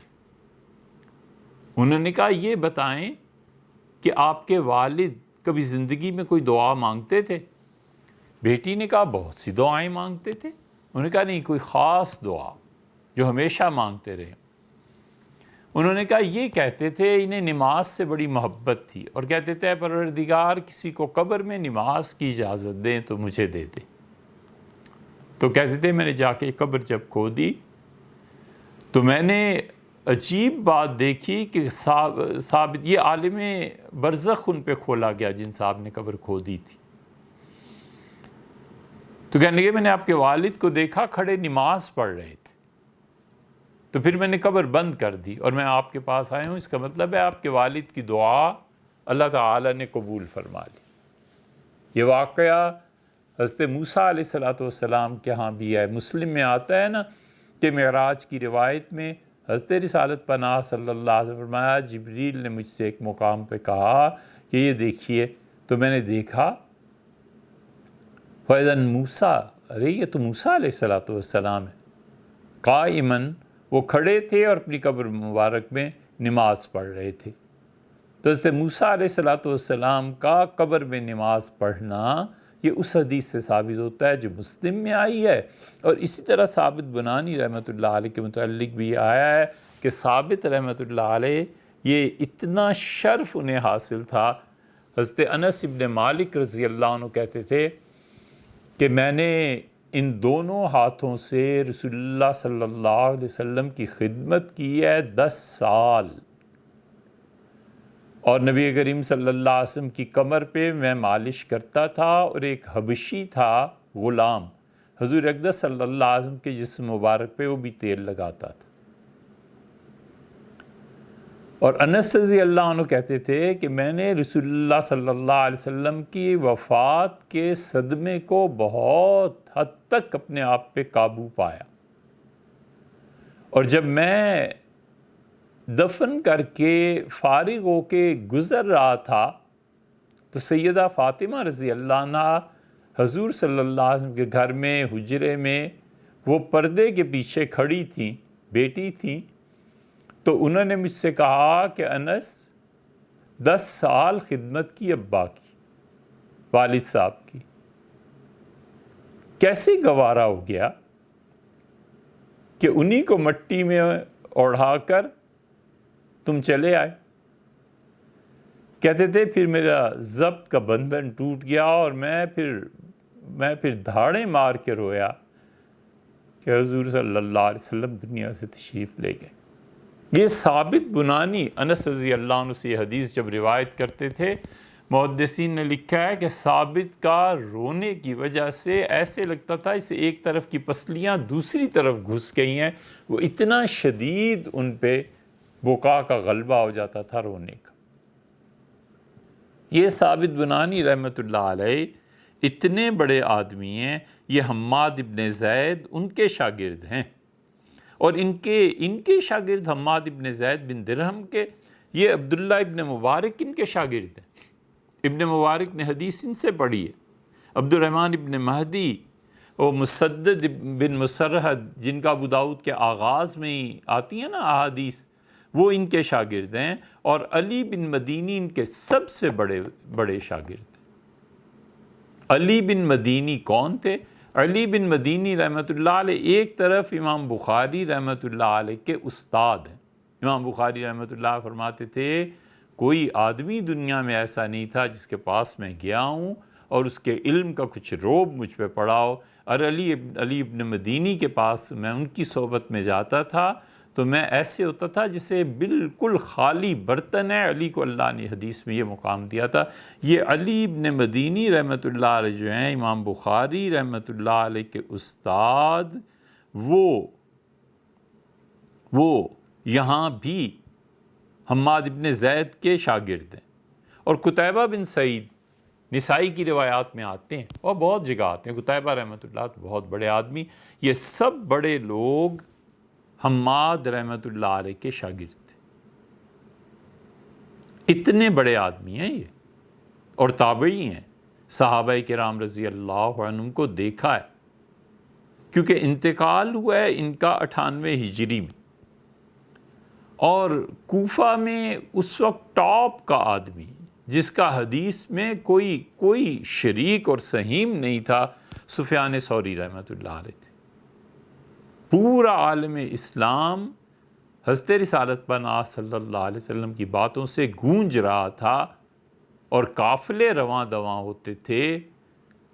انہوں نے کہا یہ بتائیں کہ آپ کے والد کبھی زندگی میں کوئی دعا مانگتے تھے؟ بیٹی نے کہا بہت سی دعائیں مانگتے تھے۔ انہوں نے کہا نہیں، کوئی خاص دعا جو ہمیشہ مانگتے رہے۔ انہوں نے کہا یہ کہتے تھے انہیں نماز سے بڑی محبت تھی، اور کہتے تھے پروردگار کسی کو قبر میں نماز کی اجازت دیں تو مجھے دے دے۔ تو کہتے تھے میں نے جا کے قبر جب کھودی تو میں نے عجیب بات دیکھی کہ ثابت، یہ عالم برزخ ان پہ کھولا گیا جن صاحب نے قبر کھودی تھی، تو کہنے لگے میں نے آپ کے والد کو دیکھا کھڑے نماز پڑھ رہے تھے، تو پھر میں نے قبر بند کر دی اور میں آپ کے پاس آیا ہوں۔ اس کا مطلب ہے آپ کے والد کی دعا اللہ تعالیٰ نے قبول فرما لی۔ یہ واقعہ حضرت موسیٰ علیہ السلام کے ہاں بھی ہے، مسلم میں آتا ہے نا کہ معراج کی روایت میں حضرت رسالت پناہ صلی اللہ علیہ وسلم فرمایا جبریل نے مجھ سے ایک مقام پہ کہا کہ یہ دیکھیے، تو میں نے دیکھا فَإِذًا موسیٰ، ارے یہ تو موسیٰ علیہ السلام ہے، قائماً، وہ کھڑے تھے اور اپنی قبر مبارک میں نماز پڑھ رہے تھے۔ تو حضرت موسیٰ علیہ السلام کا قبر میں نماز پڑھنا یہ اس حدیث سے ثابت ہوتا ہے جو مسلم میں آئی ہے، اور اسی طرح ثابت بنانی رحمۃ اللہ علیہ کے متعلق بھی آیا ہے کہ ثابت رحمۃ اللہ علیہ یہ اتنا شرف انہیں حاصل تھا۔ حضرت انس ابن مالک رضی اللہ عنہ کہتے تھے کہ میں نے ان دونوں ہاتھوں سے رسول اللہ صلی اللہ علیہ وسلم کی خدمت کی ہے 10 سال، اور نبی کریم صلی اللہ علیہ وسلم کی کمر پہ میں مالش کرتا تھا، اور ایک حبشی تھا غلام حضور اقدس صلی اللہ علیہ وسلم کے جسم مبارک پہ وہ بھی تیل لگاتا تھا۔ اور انس رضی اللہ عنہ کہتے تھے کہ میں نے رسول اللہ صلی اللہ علیہ وسلم کی وفات کے صدمے کو بہت حد تک اپنے آپ پہ قابو پایا، اور جب میں دفن کر کے فارغ ہو کے گزر رہا تھا تو سیدہ فاطمہ رضی اللہ عنہ حضور صلی اللہ علیہ وسلم کے گھر میں حجرے میں وہ پردے کے پیچھے کھڑی تھیں، بیٹی تھیں، تو انہوں نے مجھ سے کہا کہ انس 10 سال خدمت کی ابا کی، والد صاحب کی، کیسے گوارا ہو گیا کہ انہی کو مٹی میں اوڑھا کر تم چلے آئے۔ کہتے تھے پھر میرا ضبط کا بندھن ٹوٹ گیا اور میں پھر دھاڑیں مار کے رویا کہ حضور صلی اللہ علیہ وسلم دنیا سے تشریف لے گئے۔ یہ ثابت بنانی انس رضی اللہ عنہ سے یہ حدیث جب روایت کرتے تھے، محدثین نے لکھا ہے کہ ثابت کا رونے کی وجہ سے ایسے لگتا تھا اسے ایک طرف کی پسلیاں دوسری طرف گھس گئی ہیں، وہ اتنا شدید ان پہ بکا کا غلبہ ہو جاتا تھا رونے کا۔ یہ ثابت بنانی رحمۃ اللہ علیہ اتنے بڑے آدمی ہیں، یہ حماد ابن زید ان کے شاگرد ہیں، اور ان کے شاگرد حماد ابن زید بن درہم کے، یہ عبداللہ ابن مبارک ان کے شاگرد ہیں۔ ابن مبارک نے حدیث ان سے پڑھی ہے۔ عبد الرحمن ابن مہدی اور مسدد بن مسرحد، جن کا ابو داؤد کے آغاز میں ہی آتی ہیں نا احادیث، وہ ان کے شاگرد ہیں، اور علی بن مدینی ان کے سب سے بڑے شاگرد ہیں۔ علی بن مدینی کون تھے؟ علی بن مدینی رحمۃ اللہ علیہ ایک طرف امام بخاری رحمۃ اللہ علیہ کے استاد ہیں۔ امام بخاری رحمۃ اللہ فرماتے تھے کوئی آدمی دنیا میں ایسا نہیں تھا جس کے پاس میں گیا ہوں اور اس کے علم کا کچھ روب مجھ پہ پڑا ہو، اور علی ابن مدینی کے پاس میں ان کی صحبت میں جاتا تھا تو میں ایسے ہوتا تھا جسے بالکل خالی برتن ہے۔ علی کو اللہ نے حدیث میں یہ مقام دیا تھا۔ یہ علی ابن مدینی رحمۃ اللہ علیہ جو ہیں امام بخاری رحمۃ اللہ علیہ کے استاد، وہ یہاں بھی حماد ابن زید کے شاگرد ہیں، اور قتیبہ بن سعید نسائی کی روایات میں آتے ہیں اور بہت جگہ آتے ہیں۔ قتیبہ رحمۃ اللہ بہت بڑے آدمی، یہ سب بڑے لوگ حماد رحمۃ اللہ علیہ کے شاگرد تھے۔ اتنے بڑے آدمی ہیں یہ، اور تابعی ہیں، صحابہ کرام رضی اللہ عنہم کو دیکھا ہے، کیونکہ انتقال ہوا ہے ان کا 98 ہجری میں، اور کوفہ میں اس وقت ٹاپ کا آدمی جس کا حدیث میں کوئی شریک اور سہیم نہیں تھا، سفیان ثوری رحمۃ اللہ علیہ تھے۔ پورا عالم اسلام حضرت رسالت پناہ صلی اللہ علیہ وسلم کی باتوں سے گونج رہا تھا، اور قافلے رواں دواں ہوتے تھے۔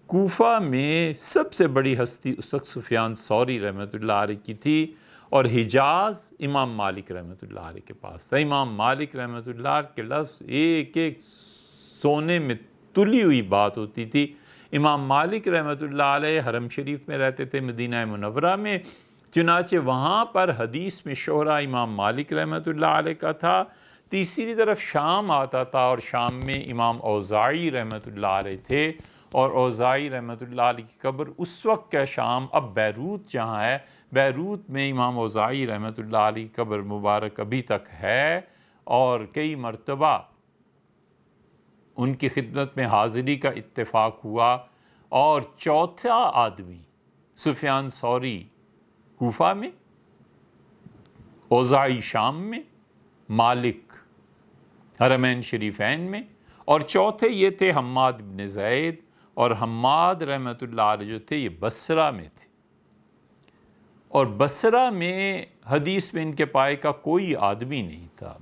کوفہ میں سب سے بڑی ہستی اس وقت سفیان ثوری رحمۃ اللہ علیہ کی تھی، اور حجاز امام مالک رحمۃ اللہ علیہ کے پاس تھا۔ امام مالک رحمۃ اللہ کے لفظ ایک ایک سونے میں تلی ہوئی بات ہوتی تھی۔ امام مالک رحمۃ اللہ علیہ حرم شریف میں رہتے تھے، مدینہ منورہ میں، چنانچہ وہاں پر حدیث میں شہرہ امام مالک رحمۃ اللہ علیہ کا تھا۔ تیسری طرف شام آتا تھا، اور شام میں امام اوزاعی رحمۃ اللہ علیہ تھے، اور اوزاعی رحمۃ اللہ علیہ کی قبر اس وقت کا شام، اب بیروت جہاں ہے، بیروت میں امام اوزاعی رحمۃ اللہ علیہ کی قبر مبارک ابھی تک ہے، اور کئی مرتبہ ان کی خدمت میں حاضری کا اتفاق ہوا۔ اور چوتھا آدمی سفیان ثوری کوفہ میں، اوزاعی شام میں، مالک حرمین شریفین میں، اور چوتھے یہ تھے حماد بن زید، اور حماد رحمۃ اللہ علیہ جو تھے یہ بصرہ میں تھے، اور بصرہ میں حدیث میں ان کے پائے کا کوئی آدمی نہیں تھا،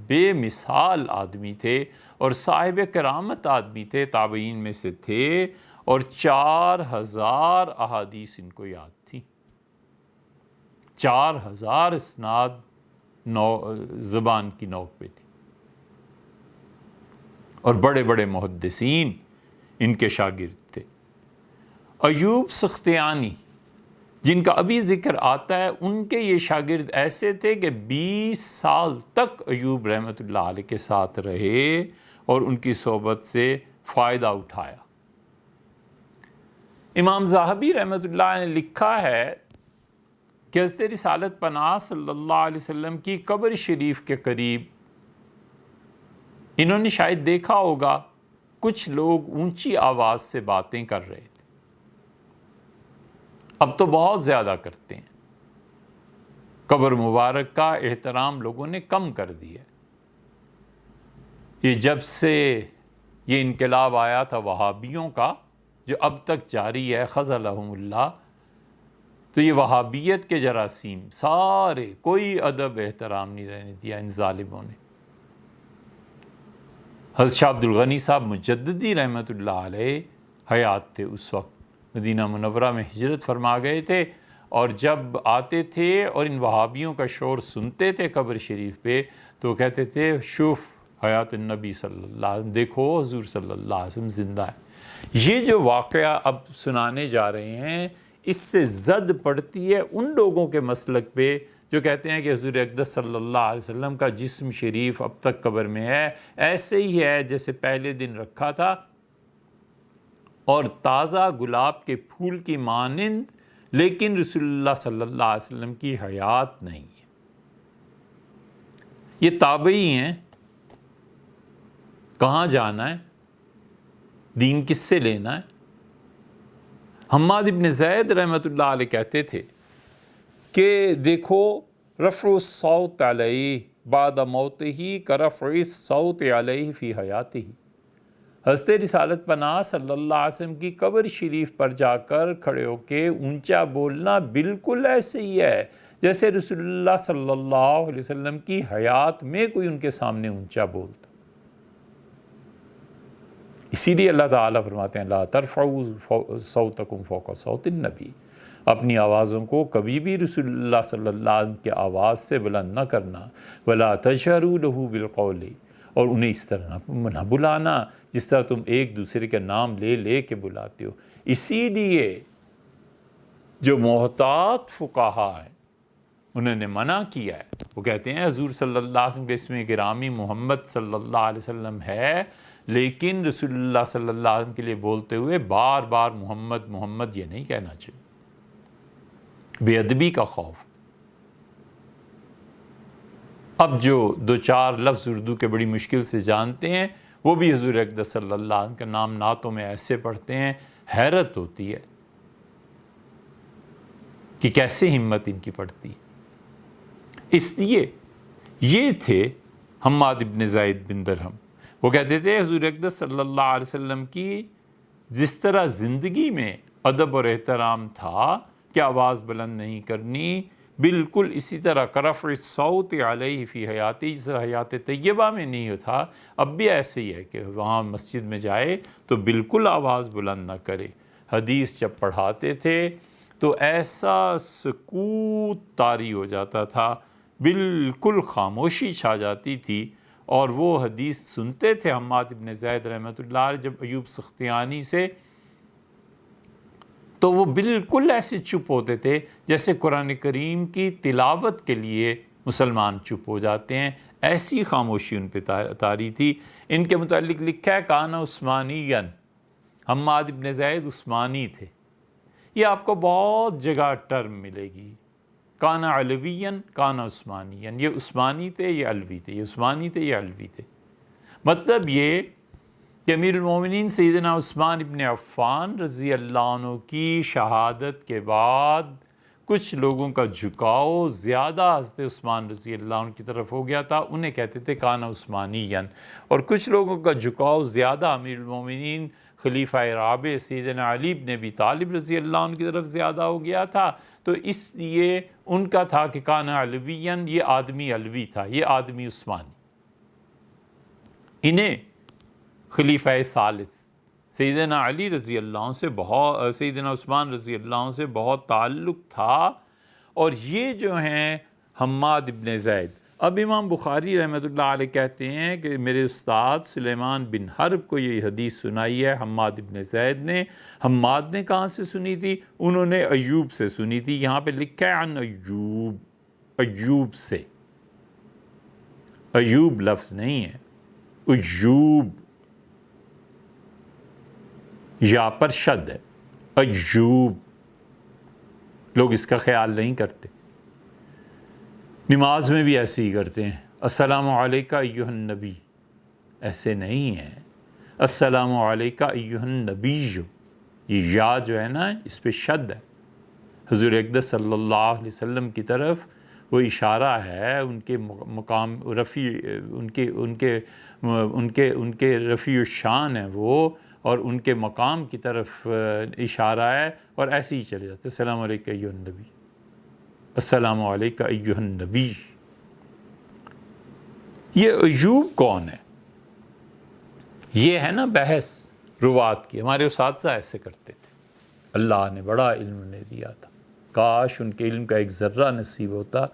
بے مثال آدمی تھے، اور صاحب کرامت آدمی تھے، تابعین میں سے تھے، اور 4000 احادیث ان کو یاد تھی، 4000 اسناد زبان کی نوک پہ تھی، اور بڑے بڑے محدثین ان کے شاگرد تھے۔ ایوب سختیانی جن کا ابھی ذکر آتا ہے، ان کے یہ شاگرد ایسے تھے کہ 20 سال تک ایوب رحمۃ اللہ علیہ کے ساتھ رہے اور ان کی صحبت سے فائدہ اٹھایا۔ امام ذہبی رحمۃ اللہ نے لکھا ہے کہ حضرت رسالت پناہ صلی اللہ علیہ وسلم کی قبر شریف کے قریب انہوں نے شاید دیکھا ہوگا کچھ لوگ اونچی آواز سے باتیں کر رہے تھے۔ اب تو بہت زیادہ کرتے ہیں، قبر مبارک کا احترام لوگوں نے کم کر دیا۔ یہ جب سے یہ انقلاب آیا تھا وہابیوں کا، جو اب تک جاری ہے خذلہم اللہ، تو یہ وہابیت کے جراثیم سارے، کوئی ادب احترام نہیں رہنے دیا ان ظالموں نے۔ حضرت شاہ عبد الغنی صاحب مجددی رحمۃ اللہ علیہ حیات تھے، اس وقت مدینہ منورہ میں ہجرت فرما گئے تھے، اور جب آتے تھے اور ان وہابیوں کا شور سنتے تھے قبر شریف پہ، تو کہتے تھے شوف حیات النبی صلی اللہ علیہ وسلم، دیکھو حضور صلی اللہ علیہ وسلم زندہ ہے۔ یہ جو واقعہ اب سنانے جا رہے ہیں، اس سے زد پڑتی ہے ان لوگوں کے مسلک پہ جو کہتے ہیں کہ حضور اقدس صلی اللہ علیہ وسلم کا جسم شریف اب تک قبر میں ہے، ایسے ہی ہے جیسے پہلے دن رکھا تھا، اور تازہ گلاب کے پھول کی مانند، لیکن رسول اللہ صلی اللہ علیہ وسلم کی حیات نہیں ہے۔ یہ تابعی ہیں، کہاں جانا ہے، دین کس سے لینا ہے؟ حماد بن زید رحمۃ اللہ علیہ کہتے تھے کہ دیکھو رفع الصوت علیہ بعد موتہ کرفع الصوت علیہ فی حیاتہ، حضرت رسالت پناہ صلی اللہ علیہ وسلم کی قبر شریف پر جا کر کھڑے ہو کے اونچا بولنا بالکل ایسے ہی ہے جیسے رسول اللہ صلی اللہ علیہ وسلم کی حیات میں کوئی ان کے سامنے اونچا بولتا۔ اسی لیے اللہ تعالیٰ فرماتے ہیں لا ترفعوا صوتکم فوق صوت النبی، اپنی آوازوں کو کبھی بھی رسول اللہ صلی اللہ علیہ وسلم کی آواز سے بلند نہ کرنا، ولا تجہروا لہ بالقول، اور انہیں اس طرح نہ بلانا جس طرح تم ایک دوسرے کے نام لے لے کے بلاتے ہو۔ اسی لیے جو محتاط فقہا ہیں انہوں نے منع کیا ہے، وہ کہتے ہیں حضور صلی اللہ علیہ وسلم کے اسم گرامی محمد صلی اللہ علیہ وسلم ہے، لیکن رسول اللہ صلی اللہ علیہ وسلم کے لیے بولتے ہوئے بار بار محمد محمد یہ نہیں کہنا چاہیے، بے ادبی کا خوف۔ اب جو دو چار لفظ اردو کے بڑی مشکل سے جانتے ہیں وہ بھی حضور اقدس صلی اللہ علیہ وسلم کے نام نعتوں میں ایسے پڑھتے ہیں، حیرت ہوتی ہے کہ کیسے ہمت ان کی پڑتی۔ اس لیے یہ تھے حماد بن زید بن درہم، وہ کہتے تھے حضور اقدس صلی اللہ علیہ وسلم کی جس طرح زندگی میں ادب اور احترام تھا کہ آواز بلند نہیں کرنی، بالکل اسی طرح کرفع الصوت علیہ فی حیاتی، جس طرح حیات طیبہ میں نہیں تھا، اب بھی ایسے ہی ہے کہ وہاں مسجد میں جائے تو بالکل آواز بلند نہ کرے۔ حدیث جب پڑھاتے تھے تو ایسا سکوت طاری ہو جاتا تھا، بالکل خاموشی چھا جاتی تھی، اور وہ حدیث سنتے تھے حماد بن زید رحمۃ اللہ علیہ جب ایوب سختیانی سے، تو وہ بالکل ایسے چپ ہوتے تھے جیسے قرآن کریم کی تلاوت کے لیے مسلمان چپ ہو جاتے ہیں، ایسی خاموشی ان پہ طاری تھی۔ ان کے متعلق لکھا ہے کان عثمانیا، حماد بن زید عثمانی تھے۔ یہ آپ کو بہت جگہ ٹرم ملے گی، کان علویا کان عثمانیا، یہ عثمانی تھے یہ علوی تھے، یہ عثمانی تھے یہ علوی تھے۔ مطلب یہ کہ امیر المومنین سیدنا عثمان ابن عفان رضی اللہ عنہ کی شہادت کے بعد کچھ لوگوں کا جھکاؤ زیادہ حضرت عثمان رضی اللہ عنہ کی طرف ہو گیا تھا، انہیں کہتے تھے کان عثمانیا، اور کچھ لوگوں کا جھکاؤ زیادہ امیر المومنین خلیفہ رابع سیدنا علی بن ابی طالب رضی اللہ عنہ کی طرف زیادہ ہو گیا تھا، تو اس لیے ان کا تھا کہ کان علویا، یہ آدمی علوی تھا، یہ آدمی عثمانی۔ انہیں خلیفہ ثالث سیدنا علی رضی اللہ عنہ سے بہت، سیدنا عثمان رضی اللہ عنہ سے بہت تعلق تھا، اور یہ جو ہیں حماد بن زید، اب امام بخاری رحمۃ اللہ علیہ کہتے ہیں کہ میرے استاد سلیمان بن حرب کو یہ حدیث سنائی ہے حماد بن زید نے۔ حماد نے کہاں سے سنی تھی؟ انہوں نے ایوب سے سنی تھی، یہاں پہ لکھا ہے عن ایوب، ایوب سے، ایوب لفظ نہیں ہے، ایوب یا پر شد ہے، ایوب، لوگ اس کا خیال نہیں کرتے، نماز میں بھی ایسے ہی کرتے ہیں، السلام علیکہ ایہا النبی، ایسے نہیں ہے، السلام علیکہ ایہا النبی، یہ یا جو ہے نا اس پہ شد ہے، حضور اقدس صلی اللہ علیہ وسلم کی طرف وہ اشارہ ہے، ان کے مقام رفیع، ان کے رفیع الشان ہے وہ، اور ان کے مقام کی طرف اشارہ ہے، اور ایسے ہی چلے جاتے، السلام علیکہ ایہا النبی، السلام علیکہ ایہا النبی۔ یہ ایوب کون ہے؟ یہ ہے نا بحث روات کی، ہمارے اساتذہ ایسے کرتے تھے، اللہ نے بڑا علم انہیں دیا تھا، کاش ان کے علم کا ایک ذرہ نصیب ہوتا،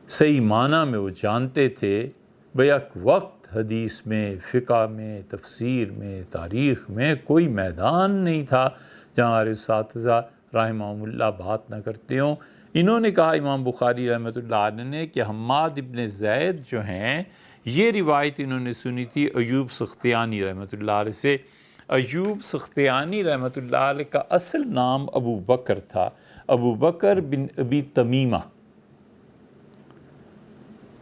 صحیح معنی میں وہ جانتے تھے بیک وقت حدیث میں، فقہ میں، تفسیر میں، تاریخ میں کوئی میدان نہیں تھا جہاں ہمارے اساتذہ رحمہم اللہ بات نہ کرتے ہوں۔ انہوں نے کہا امام بخاری رحمۃ اللہ علیہ نے کہ حماد ابن زید جو ہیں یہ روایت انہوں نے سنی تھی ایوب سختیانی رحمۃ اللہ علیہ سے۔ ایوب سختیانی رحمۃ اللہ علیہ کا اصل نام ابو بکر تھا، ابو بکر بن ابی تمیمہ،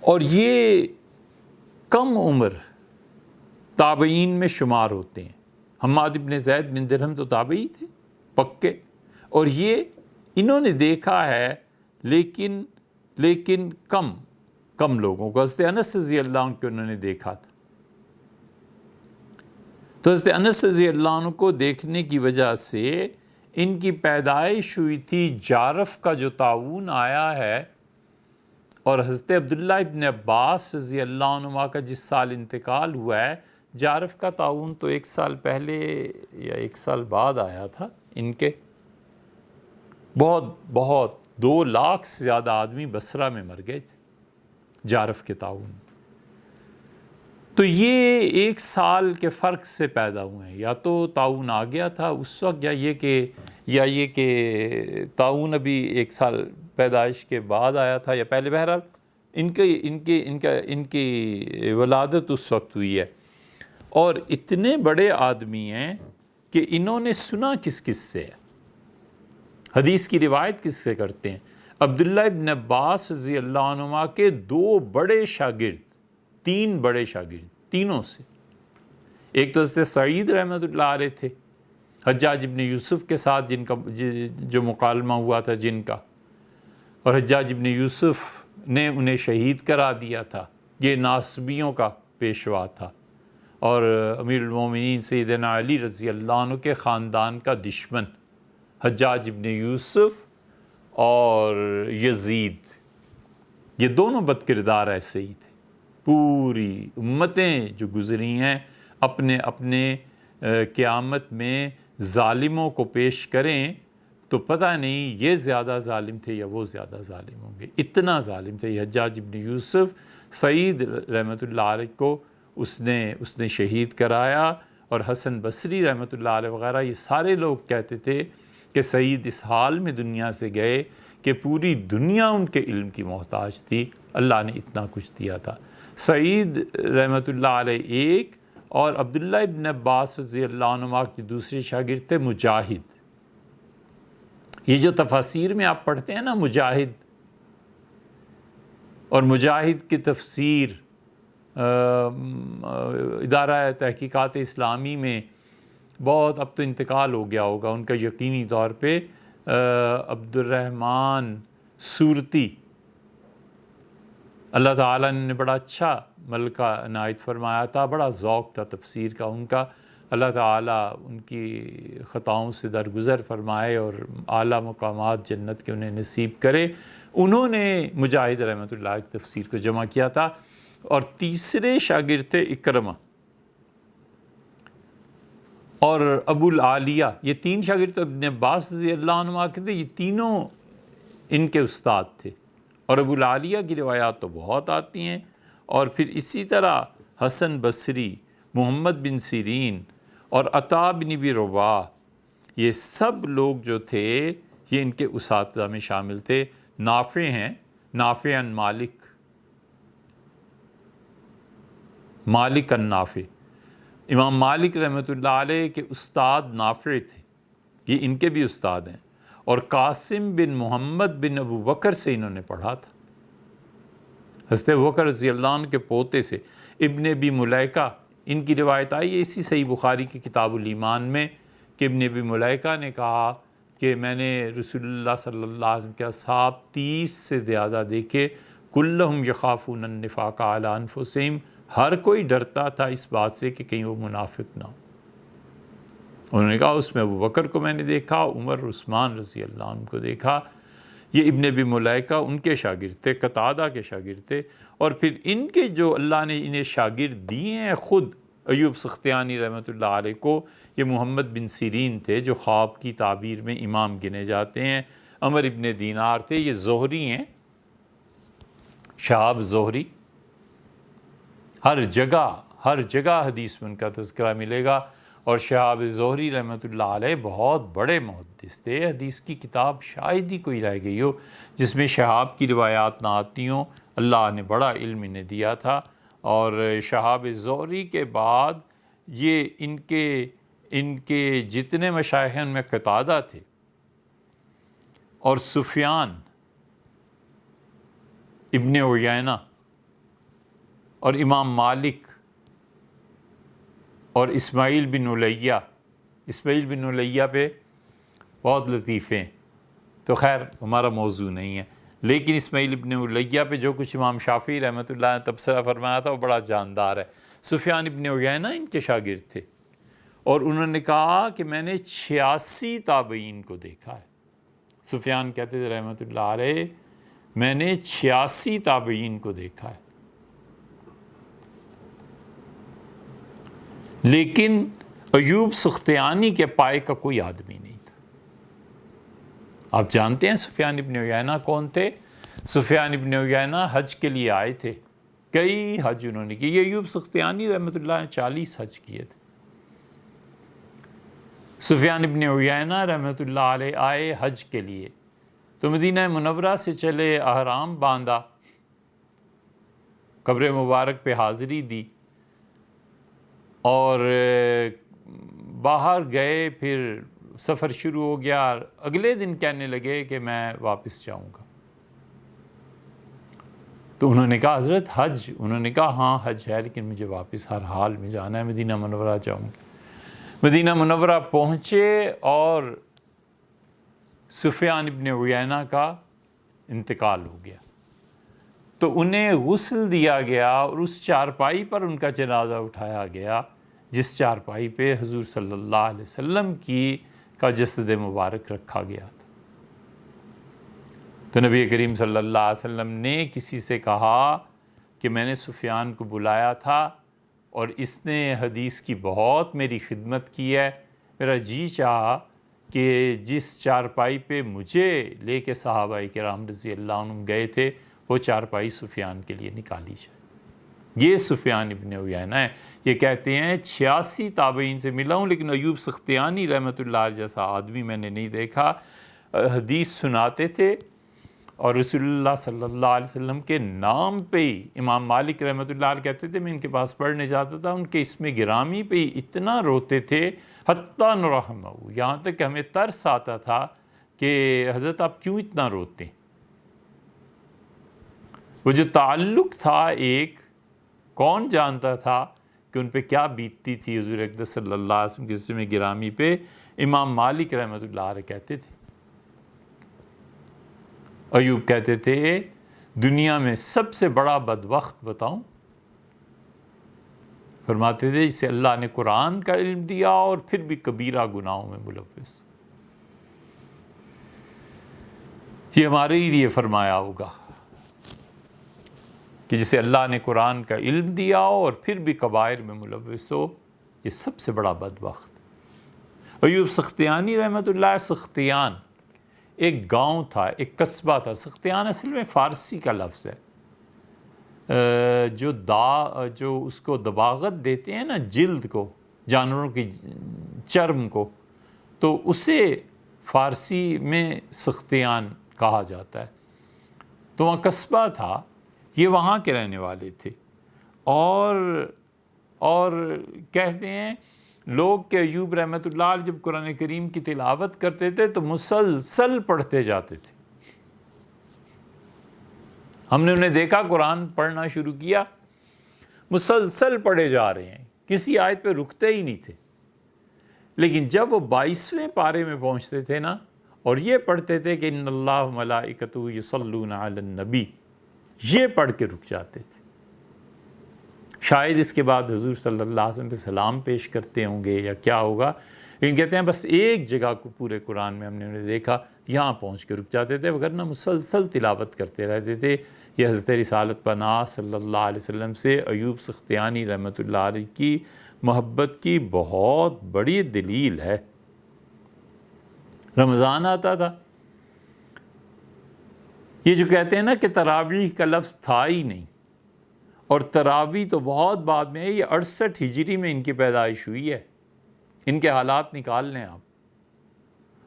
اور یہ کم عمر تابعین میں شمار ہوتے ہیں۔ حماد ابن زید بن درہم تو تابعی تھے پکے، اور یہ انہوں نے دیکھا ہے لیکن کم لوگوں کو۔ حضرت انس رضی اللہ عنہ کو انہوں نے دیکھا تھا، تو حضرت انس رضی اللہ عنہ کو دیکھنے کی وجہ سے ان کی پیدائش ہوئی تھی جارف کا جو طاعون آیا ہے، اور حضرت عبداللہ ابن عباس رضی اللہ عنہ کا جس سال انتقال ہوا ہے، جارف کا طاعون تو 1 سال پہلے یا 1 سال بعد آیا تھا ان کے۔ بہت 2 لاکھ سے زیادہ آدمی بصرہ میں مر گئے تھے جارف کے طاعون۔ تو یہ 1 سال کے فرق سے پیدا ہوئے ہیں، یا تو طاعون آ گیا تھا اس وقت، یا یہ کہ طاعون ابھی 1 سال پیدائش کے بعد آیا تھا یا پہلے۔ بہرحال ان کی ولادت اس وقت ہوئی ہے، اور اتنے بڑے آدمی ہیں کہ انہوں نے سنا کس سے ہے، حدیث کی روایت کس سے کرتے ہیں؟ عبداللہ ابن عباس رضی اللہ عنہ کے 2 بڑے شاگرد، 3 بڑے شاگرد، تینوں سے۔ ایک تو حضرت سعید رحمۃ اللہ علیہ تھے، حجاج ابن یوسف کے ساتھ جن کا جو مکالمہ ہوا تھا جن کا، اور حجاج ابن یوسف نے انہیں شہید کرا دیا تھا، یہ ناصبیوں کا پیشوا تھا، اور امیر المومنین سیدنا علی رضی اللہ عنہ کے خاندان کا دشمن حجاج ابن یوسف اور یزید، یہ دونوں بد کردار ایسے ہی تھے۔ پوری امتیں جو گزری ہیں اپنے قیامت میں ظالموں کو پیش کریں تو پتہ نہیں یہ زیادہ ظالم تھے یا وہ زیادہ ظالم ہوں گے، اتنا ظالم تھے یہ حجاج ابن یوسف۔ سعید رحمۃ اللہ علیہ کو اس نے شہید کرایا، اور حسن بصری رحمۃ اللہ علیہ وغیرہ یہ سارے لوگ کہتے تھے کہ سعید اس حال میں دنیا سے گئے کہ پوری دنیا ان کے علم کی محتاج تھی، اللہ نے اتنا کچھ دیا تھا۔ سعید رحمۃ اللہ علیہ ایک، اور عبداللہ ابن عباس رضی اللہ عنہ کے دوسرے شاگرد تھے مجاہد۔ یہ جو تفاسیر میں آپ پڑھتے ہیں نا مجاہد، اور مجاہد کی تفسیر ادارہ تحقیقات اسلامی میں بہت، اب تو انتقال ہو گیا ہوگا ان کا یقینی طور پہ، عبد الرحمن سورتی، اللہ تعالیٰ نے بڑا اچھا ملکہ عنایت فرمایا تھا، بڑا ذوق تھا تفسیر کا ان کا، اللہ تعالیٰ ان کی خطاؤں سے درگزر فرمائے اور اعلیٰ مقامات جنت کے انہیں نصیب کرے۔ انہوں نے مجاہد رحمۃ اللہ کی تفسیر کو جمع کیا تھا، اور تیسرے شاگرد تھے اکرمہ اور ابو العالیہ۔ یہ 3 شاگرد ابن عباس رضی اللہ عنہ کے تھے، یہ تینوں ان کے استاد تھے، اور ابو العالیہ کی روایات تو بہت آتی ہیں، اور پھر اسی طرح حسن بصری، محمد بن سیرین اور عطا بن ابی رباح، یہ سب لوگ جو تھے یہ ان کے اساتذہ میں شامل تھے۔ نافع ہیں، نافع عن مالک، مالک عن نافع، امام مالک رحمۃ اللہ علیہ کے استاد نافع تھے، یہ ان کے بھی استاد ہیں، اور قاسم بن محمد بن ابو بکر سے انہوں نے پڑھا تھا، حضرت ابو بکر رضی اللہ عنہ کے پوتے سے۔ ابن ابی ملیکہ، ان کی روایت آئی ہے اسی صحیح بخاری کی کتاب الایمان میں کہ ابن ابی ملیکہ نے کہا کہ میں نے رسول اللہ صلی اللہ علیہ وسلم کے اصحاب 30 سے زیادہ دیکھے، کلہم یخافون النفاق علی انفسہم، ہر کوئی ڈرتا تھا اس بات سے کہ کہیں وہ منافق نہ ہو۔ انہوں نے کہا اس میں ابو بکر کو میں نے دیکھا، عمر، عثمان رضی اللہ عنہ کو دیکھا۔ یہ ابن ابی ملیکہ ان کے شاگرد تھے، قتادہ کے شاگرد تھے، اور پھر ان کے جو اللہ نے انہیں شاگرد دیے ہیں خود ایوب سختیانی رحمۃ اللہ علیہ کو، یہ محمد بن سیرین تھے جو خواب کی تعبیر میں امام گنے جاتے ہیں، عمر ابن دینار تھے، یہ زہری ہیں، شہاب زہری، ہر جگہ حدیث میں ان کا تذکرہ ملے گا. اور شہاب زہری رحمۃ اللہ علیہ بہت بڑے محدث تھے. حدیث کی کتاب شاید ہی کوئی رہ گئی ہو جس میں شہاب کی روایات نہ آتی ہوں. اللہ نے بڑا علم انہیں دیا تھا. اور شہاب زہری کے بعد یہ ان کے جتنے مشائخ ان میں قتادہ تھے اور سفیان ابن عیینہ اور امام مالک اور اسماعیل بن علیہ پہ بہت لطیفے ہیں. تو خیر ہمارا موضوع نہیں ہے، لیکن اسماعیل ابن علیہ پہ جو کچھ امام شافعی رحمۃ اللہ نے تبصرہ فرمایا تھا وہ بڑا جاندار ہے. سفیان ابن عیینہ ان کے شاگرد تھے اور انہوں نے کہا کہ میں نے 86 تابعین کو دیکھا ہے. سفیان کہتے تھے رحمۃ اللہ علیہ میں نے 86 تابعین کو دیکھا ہے. لیکن ایوب سختیانی کے پائے کا کوئی آدمی نہیں تھا. آپ جانتے ہیں سفیان ابن عیینہ کون تھے؟ سفیان ابن عیینہ حج کے لیے آئے تھے. کئی حج انہوں نے کی. یہ ایوب سختیانی رحمۃ اللہ نے 40 حج کیے تھے. سفیان ابن عیینہ رحمۃ اللہ علیہ آئے حج کے لیے تو مدینہ منورہ سے چلے، احرام باندھا، قبر مبارک پہ حاضری دی اور باہر گئے. پھر سفر شروع ہو گیا. اگلے دن کہنے لگے کہ میں واپس جاؤں گا. تو انہوں نے کہا حضرت حج؟ انہوں نے کہا ہاں حج ہے لیکن مجھے واپس ہر حال میں جانا ہے، مدینہ منورہ جاؤں گا. مدینہ منورہ پہنچے اور سفیان ابن عیینہ کا انتقال ہو گیا. تو انہیں غسل دیا گیا اور اس چارپائی پر ان کا جنازہ اٹھایا گیا جس چارپائی پہ حضور صلی اللہ علیہ وسلم کا جسد مبارک رکھا گیا تھا. تو نبی کریم صلی اللہ علیہ وسلم نے کسی سے کہا کہ میں نے سفیان کو بلایا تھا اور اس نے حدیث کی بہت میری خدمت کی ہے. میرا جی چاہا کہ جس چارپائی پہ مجھے لے کے صحابہ کرام رضی اللہ عنہم گئے تھے وہ چارپائی سفیان کے لیے نکالی جائے. یہ سفیان ابن عیینہ ہے. یہ کہتے ہیں 86 تابعین سے ملا ہوں لیکن ایوب سختیانی رحمۃ اللہ علیہ جیسا آدمی میں نے نہیں دیکھا. حدیث سناتے تھے اور رسول اللہ صلی اللہ علیہ وسلم کے نام پہ ہی امام مالک رحمۃ اللہ علیہ کہتے تھے میں ان کے پاس پڑھنے جاتا تھا، ان کے اسم گرامی پہ ہی اتنا روتے تھے حتیٰ نرحمہ، یہاں تک کہ ہمیں ترس آتا تھا کہ حضرت آپ کیوں اتنا روتے ہیں. وہ جو تعلق تھا ایک، کون جانتا تھا کہ ان پہ کیا بیتتی تھی حضور اقدس صلی اللہ علیہ وسلم کے اسم گرامی پہ. امام مالک رحمۃ اللہ علیہ کہتے تھے، ایوب کہتے تھے دنیا میں سب سے بڑا بدبخت بتاؤں؟ فرماتے تھے جسے اللہ نے قرآن کا علم دیا اور پھر بھی کبیرہ گناہوں میں ملوث. یہ ہمارے ہی لیے فرمایا ہوگا کہ جسے اللہ نے قرآن کا علم دیا اور پھر بھی کبائر میں ملوث ہو، یہ سب سے بڑا بدبخت. ایوب سختیانی رحمۃ اللہ، سختیان ایک گاؤں تھا، ایک قصبہ تھا. سختیان اصل میں فارسی کا لفظ ہے. جو اس کو دباغت دیتے ہیں نا جلد کو، جانوروں کی چرم کو، تو اسے فارسی میں سختیان کہا جاتا ہے. تو وہاں قصبہ تھا، یہ وہاں کے رہنے والے تھے. اور کہتے ہیں لوگ کہ ایوب رحمۃ اللہ علیہ جب قرآن کریم کی تلاوت کرتے تھے تو مسلسل پڑھتے جاتے تھے. ہم نے انہیں دیکھا قرآن پڑھنا شروع کیا، مسلسل پڑھے جا رہے ہیں، کسی آیت پہ رکتے ہی نہیں تھے. لیکن جب وہ 22ویں پارے میں پہنچتے تھے نا اور یہ پڑھتے تھے کہ ان اللہ ملائکتہ یصلون علی النبی، یہ پڑھ کے رک جاتے تھے. شاید اس کے بعد حضور صلی اللہ علیہ وسلم پہ سلام پیش کرتے ہوں گے یا کیا ہوگا، لیکن کہتے ہیں بس ایک جگہ کو پورے قرآن میں ہم نے انہیں دیکھا یہاں پہنچ کے رک جاتے تھے، وگرنہ مسلسل تلاوت کرتے رہتے تھے. یہ حضرت رسالت پناہ صلی اللہ علیہ وسلم سے ایوب سختیانی رحمۃ اللہ علیہ کی محبت کی بہت بڑی دلیل ہے. رمضان آتا تھا، یہ جو کہتے ہیں نا کہ تراویح کا لفظ تھا ہی نہیں، اور تراویح تو بہت بعد میں ہے، یہ 68 ہجری میں ان کی پیدائش ہوئی ہے۔ ان کے حالات نکال لیں آپ،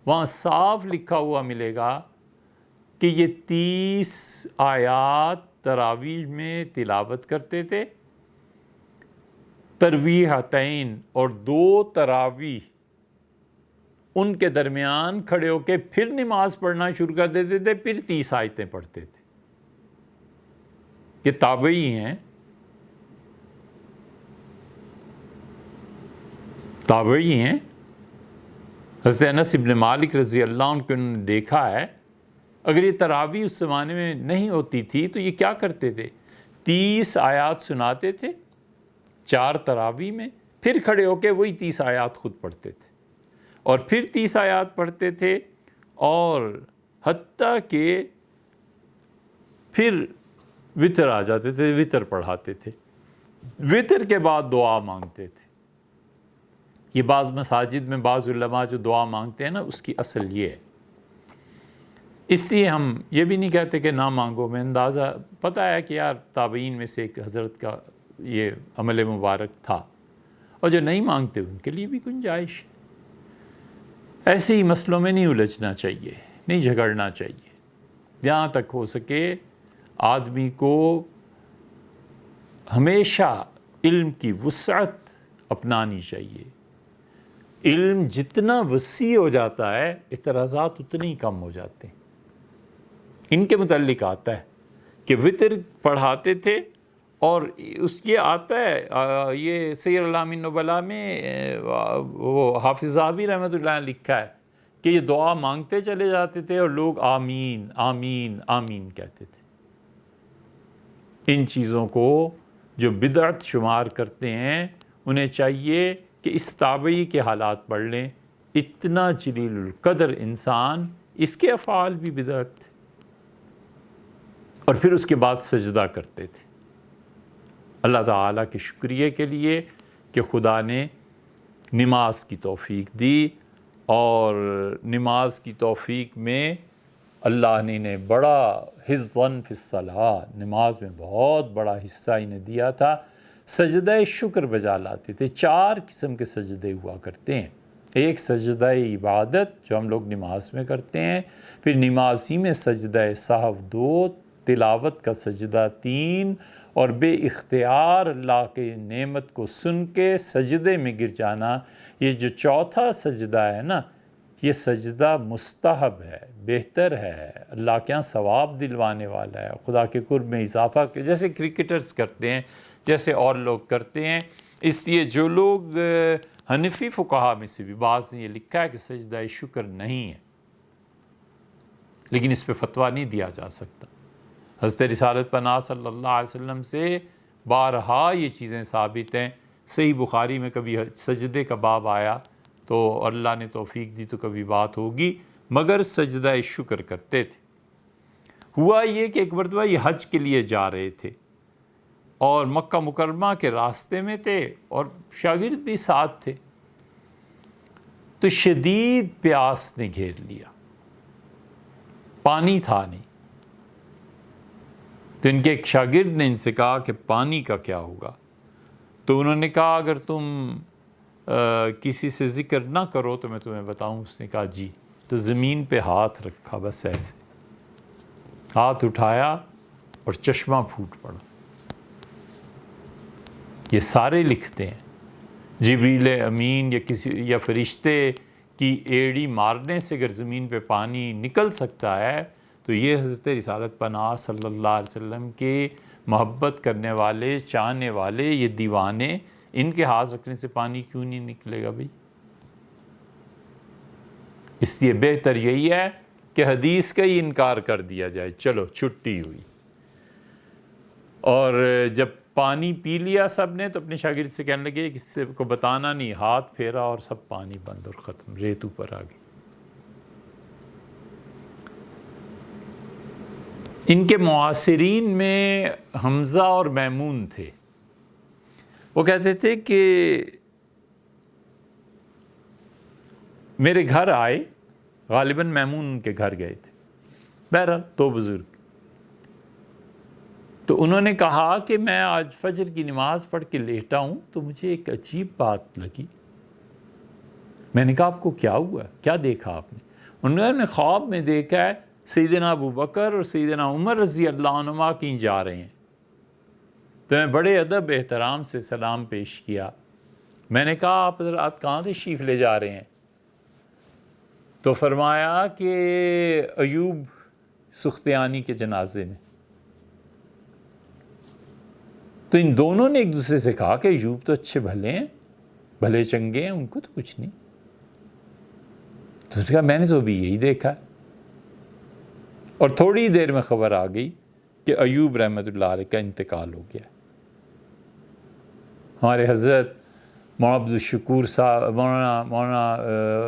وہاں صاف لکھا ہوا ملے گا کہ یہ 30 آیات تراویح میں تلاوت کرتے تھے، ترویحتین، اور 2 تراویح ان کے درمیان کھڑے ہو کے پھر نماز پڑھنا شروع کر دیتے تھے، پھر 30 آیتیں پڑھتے تھے۔ یہ تابعی ہیں، تابعی ہیں۔ حضرت انس بن مالک رضی اللہ عنہ کو انہوں نے دیکھا ہے، اگر یہ تراویح اس زمانے میں نہیں ہوتی تھی تو یہ کیا کرتے تھے؟ 30 آیات سناتے تھے 4 تراویح میں، پھر کھڑے ہو کے وہی 30 آیات خود پڑھتے تھے، اور پھر 30 آیات پڑھتے تھے، اور حتیٰ کہ پھر وتر آ جاتے تھے، وتر پڑھاتے تھے، وتر کے بعد دعا مانگتے تھے۔ یہ بعض مساجد میں بعض علماء جو دعا مانگتے ہیں نا، اس کی اصل یہ ہے۔ اس لیے ہم یہ بھی نہیں کہتے کہ نہ مانگو، میں اندازہ پتہ ہے کہ یار تابعین میں سے ایک حضرت کا یہ عمل مبارک تھا، اور جو نہیں مانگتے ان کے لیے بھی گنجائش ہے۔ ایسے ہی مسئلوں میں نہیں الجھنا چاہیے، نہیں جھگڑنا چاہیے۔ جہاں تک ہو سکے آدمی کو ہمیشہ علم کی وسعت اپنانی چاہیے۔ علم جتنا وسیع ہو جاتا ہے، اعتراضات اتنے ہی کم ہو جاتے ہیں۔ ان کے متعلق آتا ہے کہ وتر پڑھاتے تھے، اور اس یہ آتا ہے، یہ سیر اعلام النبلاء میں وہ حافظ ذہبی رحمۃ اللہ علیہ لکھا ہے کہ یہ دعا مانگتے چلے جاتے تھے اور لوگ آمین آمین آمین کہتے تھے۔ ان چیزوں کو جو بدعت شمار کرتے ہیں انہیں چاہیے کہ اس تابعی کے حالات پڑھ لیں۔ اتنا جلیل القدر انسان، اس کے افعال بھی بدعت تھے، اور پھر اس کے بعد سجدہ کرتے تھے اللہ تعالیٰ کے شکریہ کے لیے کہ خدا نے نماز کی توفیق دی، اور نماز کی توفیق میں اللہ نے انہیں بڑا حظاً فی الصلاۃ، نماز میں بہت بڑا حصہ انہیں دیا تھا۔ سجدہ شکر بجا لاتے تھے۔ 4 قسم کے سجدے ہوا کرتے ہیں۔ ایک سجدہ عبادت جو ہم لوگ نماز میں کرتے ہیں، پھر نمازی میں سجدہ سہو 2، تلاوت کا سجدہ 3، اور بے اختیار اللہ کی نعمت کو سن کے سجدے میں گر جانا۔ یہ جو چوتھا سجدہ ہے نا، یہ سجدہ مستحب ہے، بہتر ہے، اللہ کے ہاں ثواب دلوانے والا ہے، خدا کے قرب میں اضافہ، جیسے کرکٹرز کرتے ہیں، جیسے اور لوگ کرتے ہیں۔ اس لیے جو لوگ حنفی فقہا میں سے بھی بعض نے یہ لکھا ہے کہ سجدہ شکر نہیں ہے، لیکن اس پہ فتویٰ نہیں دیا جا سکتا۔ حضرت رسالت پناہ صلی اللہ علیہ وسلم سے بارہا یہ چیزیں ثابت ہیں۔ صحیح بخاری میں کبھی سجدے کا باب آیا تو اللہ نے توفیق دی تو کبھی بات ہوگی، مگر سجدہ شکر کرتے تھے۔ ہوا یہ کہ ایک مرتبہ یہ حج کے لیے جا رہے تھے، اور مکہ مکرمہ کے راستے میں تھے، اور شاگرد بھی ساتھ تھے، تو شدید پیاس نے گھیر لیا، پانی تھا نہیں۔ تو ان کے ایک شاگرد نے ان سے کہا کہ پانی کا کیا ہوگا؟ تو انہوں نے کہا اگر تم کسی سے ذکر نہ کرو تو میں تمہیں بتاؤں۔ اس نے کہا جی۔ تو زمین پہ ہاتھ رکھا، بس ایسے ہاتھ اٹھایا اور چشمہ پھوٹ پڑا۔ یہ سارے لکھتے ہیں، جبریل امین یا فرشتے کی ایڑی مارنے سے اگر زمین پہ پانی نکل سکتا ہے، تو یہ حضرت رسالت پناہ صلی اللہ علیہ وسلم کے محبت کرنے والے، چاہنے والے، یہ دیوانے، ان کے ہاتھ رکھنے سے پانی کیوں نہیں نکلے گا بھائی؟ اس لیے بہتر یہی ہے کہ حدیث کا ہی انکار کر دیا جائے، چلو چھٹی ہوئی۔ اور جب پانی پی لیا سب نے تو اپنے شاگرد سے کہنے لگے کسی کو بتانا نہیں، ہاتھ پھیرا اور سب پانی بند اور ختم، ریت اوپر آ گئی۔ ان کے معاصرین میں حمزہ اور میمون تھے۔ وہ کہتے تھے کہ میرے گھر آئے، غالباً میمون ان کے گھر گئے تھے، بہرحال 2 بزرگ، تو انہوں نے کہا کہ میں آج فجر کی نماز پڑھ کے لیٹا ہوں تو مجھے ایک عجیب بات لگی. میں نے کہا آپ کو کیا ہوا ہے؟ کیا دیکھا آپ نے؟ انہوں نے خواب میں دیکھا ہے سیدنا ابو بکر اور سیدنا عمر رضی اللہ عنہما کہیں جا رہے ہیں. تو میں بڑے ادب احترام سے سلام پیش کیا. میں نے کہا آپ حضرات کہاں تشریف لے جا رہے ہیں؟ تو فرمایا کہ ایوب سختیانی کے جنازے میں. تو ان دونوں نے ایک دوسرے سے کہا کہ ایوب تو اچھے بھلے ہیں، بھلے چنگے ہیں، ان کو تو کچھ نہیں. تو اس نے کہا میں نے تو ابھی یہی دیکھا ہے. اور تھوڑی دیر میں خبر آ گئی کہ ایوب رحمۃ اللہ علیہ کا انتقال ہو گیا. ہمارے حضرت مولانا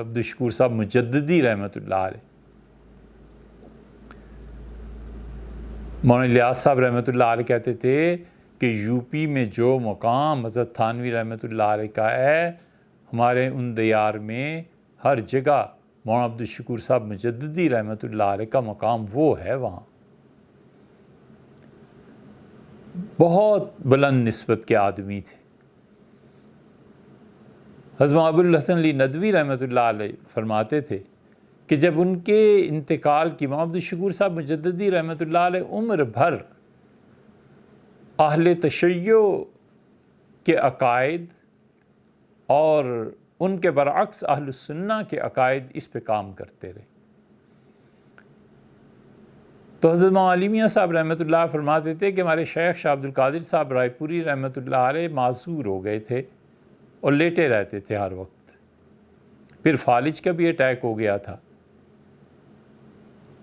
عبدالشکور صاحب مجددی رحمۃ اللہ علیہ، مولانا الیاس صاحب رحمۃ اللہ علیہ کہتے تھے کہ یو پی میں جو مقام حضرت تھانوی رحمۃ اللہ علیہ کا ہے، ہمارے ان دیار میں ہر جگہ مولانا عبدالشکور صاحب مجددی رحمۃ اللہ علیہ کا مقام وہ ہے. وہاں بہت بلند نسبت کے آدمی تھے. حضرت ابو الحسن علی ندوی رحمۃ اللہ علیہ فرماتے تھے کہ جب ان کے انتقال کی مولانا عبدالشکور صاحب مجددی رحمۃ اللہ علیہ عمر بھر اہل تشیع کے عقائد اور ان کے برعکس اہل السنہ کے عقائد اس پہ کام کرتے رہے. تو حضرت مولانا علی میاں صاحب رحمۃ اللہ فرماتے تھے کہ ہمارے شیخ شاہ عبد القادر صاحب رائے پوری رحمۃ اللہ علیہ معذور ہو گئے تھے اور لیٹے رہتے تھے ہر وقت. پھر فالج کا بھی اٹیک ہو گیا تھا،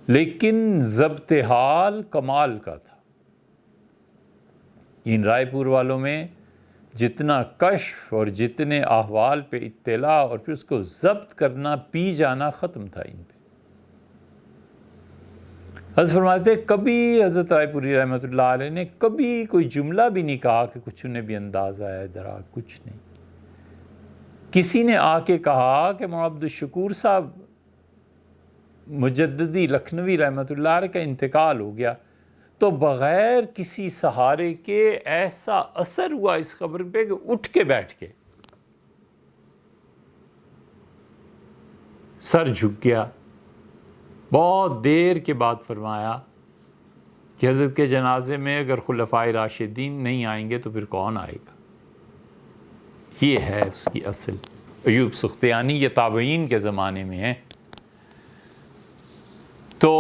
لیکن ضبط حال کمال کا تھا. ان رائے پور والوں میں جتنا کشف اور جتنے احوال پہ اطلاع اور پھر اس کو ضبط کرنا، پی جانا ختم تھا ان پہ. حضرت فرماتے کبھی حضرت رائے پوری رحمۃ اللہ علیہ نے کبھی کوئی جملہ بھی نہیں کہا کہ کچھ انہیں بھی اندازہ ہے درا، کچھ نہیں. کسی نے آ کے کہا کہ مولانا عبدالشکور صاحب مجددی لکھنوی رحمۃ اللہ علیہ کا انتقال ہو گیا، تو بغیر کسی سہارے کے ایسا اثر ہوا اس خبر پہ کہ اٹھ کے بیٹھ کے سر جھک گیا. بہت دیر کے بعد فرمایا کہ حضرت کے جنازے میں اگر خلفائے راشدین نہیں آئیں گے تو پھر کون آئے گا؟ یہ ہے اس کی اصل. ایوب سختیانی یہ تابعین کے زمانے میں ہے. تو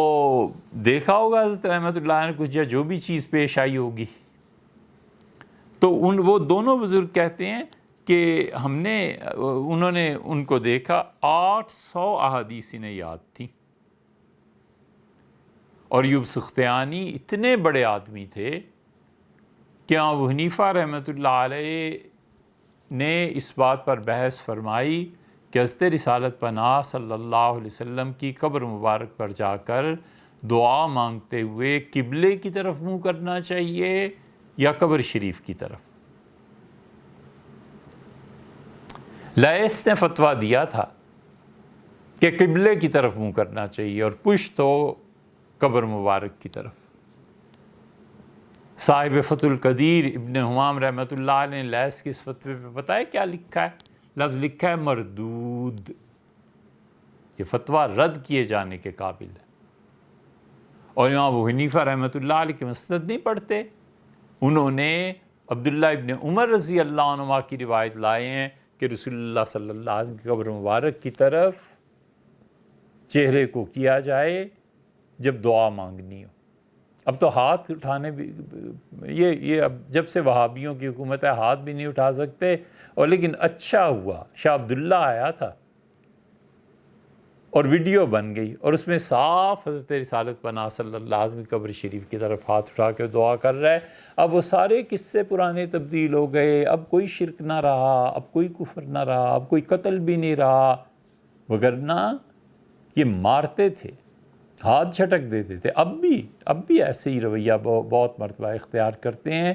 دیکھا ہوگا حضرت رحمۃ اللہ علیہ نے کچھ یا جو بھی چیز پیش آئی ہوگی. تو وہ دونوں بزرگ کہتے ہیں کہ انہوں نے ان کو دیکھا، 800 احادیث انہیں یاد تھیں. اور ایوب سختیانی اتنے بڑے آدمی تھے کہ ابو حنیفہ رحمۃ اللہ علیہ نے اس بات پر بحث فرمائی کہ حضرت رسالت پناہ صلی اللہ علیہ وسلم کی قبر مبارک پر جا کر دعا مانگتے ہوئے قبلے کی طرف منہ کرنا چاہیے یا قبر شریف کی طرف. لیث نے فتویٰ دیا تھا کہ قبلے کی طرف منہ کرنا چاہیے اور پشت ہو قبر مبارک کی طرف. صاحب فتح القدیر ابن حمام رحمۃ اللہ علیہ نے لیث کے اس فتوے پہ بتایا کیا لکھا ہے؟ لفظ لکھا ہے مردود. یہ فتویٰ رد کیے جانے کے قابل ہے. اور امام ابو حنیفہ رحمۃ اللہ علیہ کے مسند نہیں پڑھتے، انہوں نے عبداللہ ابن عمر رضی اللہ عنہما کی روایت لائے ہیں کہ رسول اللہ صلی اللہ علیہ وسلم کی قبر مبارک کی طرف چہرے کو کیا جائے جب دعا مانگنی ہو. اب تو ہاتھ اٹھانے بھی یہ اب جب سے وہابیوں کی حکومت ہے ہاتھ بھی نہیں اٹھا سکتے. اور لیکن اچھا ہوا شاہ عبداللہ آیا تھا اور ویڈیو بن گئی اور اس میں صاف حضرت رسالت پناہ صلی اللہ علیہ وسلم کی قبر شریف کی طرف ہاتھ اٹھا کے دعا کر رہا ہے. اب وہ سارے قصے پرانے تبدیل ہو گئے. اب کوئی شرک نہ رہا، اب کوئی کفر نہ رہا، اب کوئی قتل بھی نہیں رہا. وگرنہ یہ مارتے تھے، ہاتھ جھٹک دیتے تھے. اب بھی ایسے ہی رویہ بہت مرتبہ اختیار کرتے ہیں.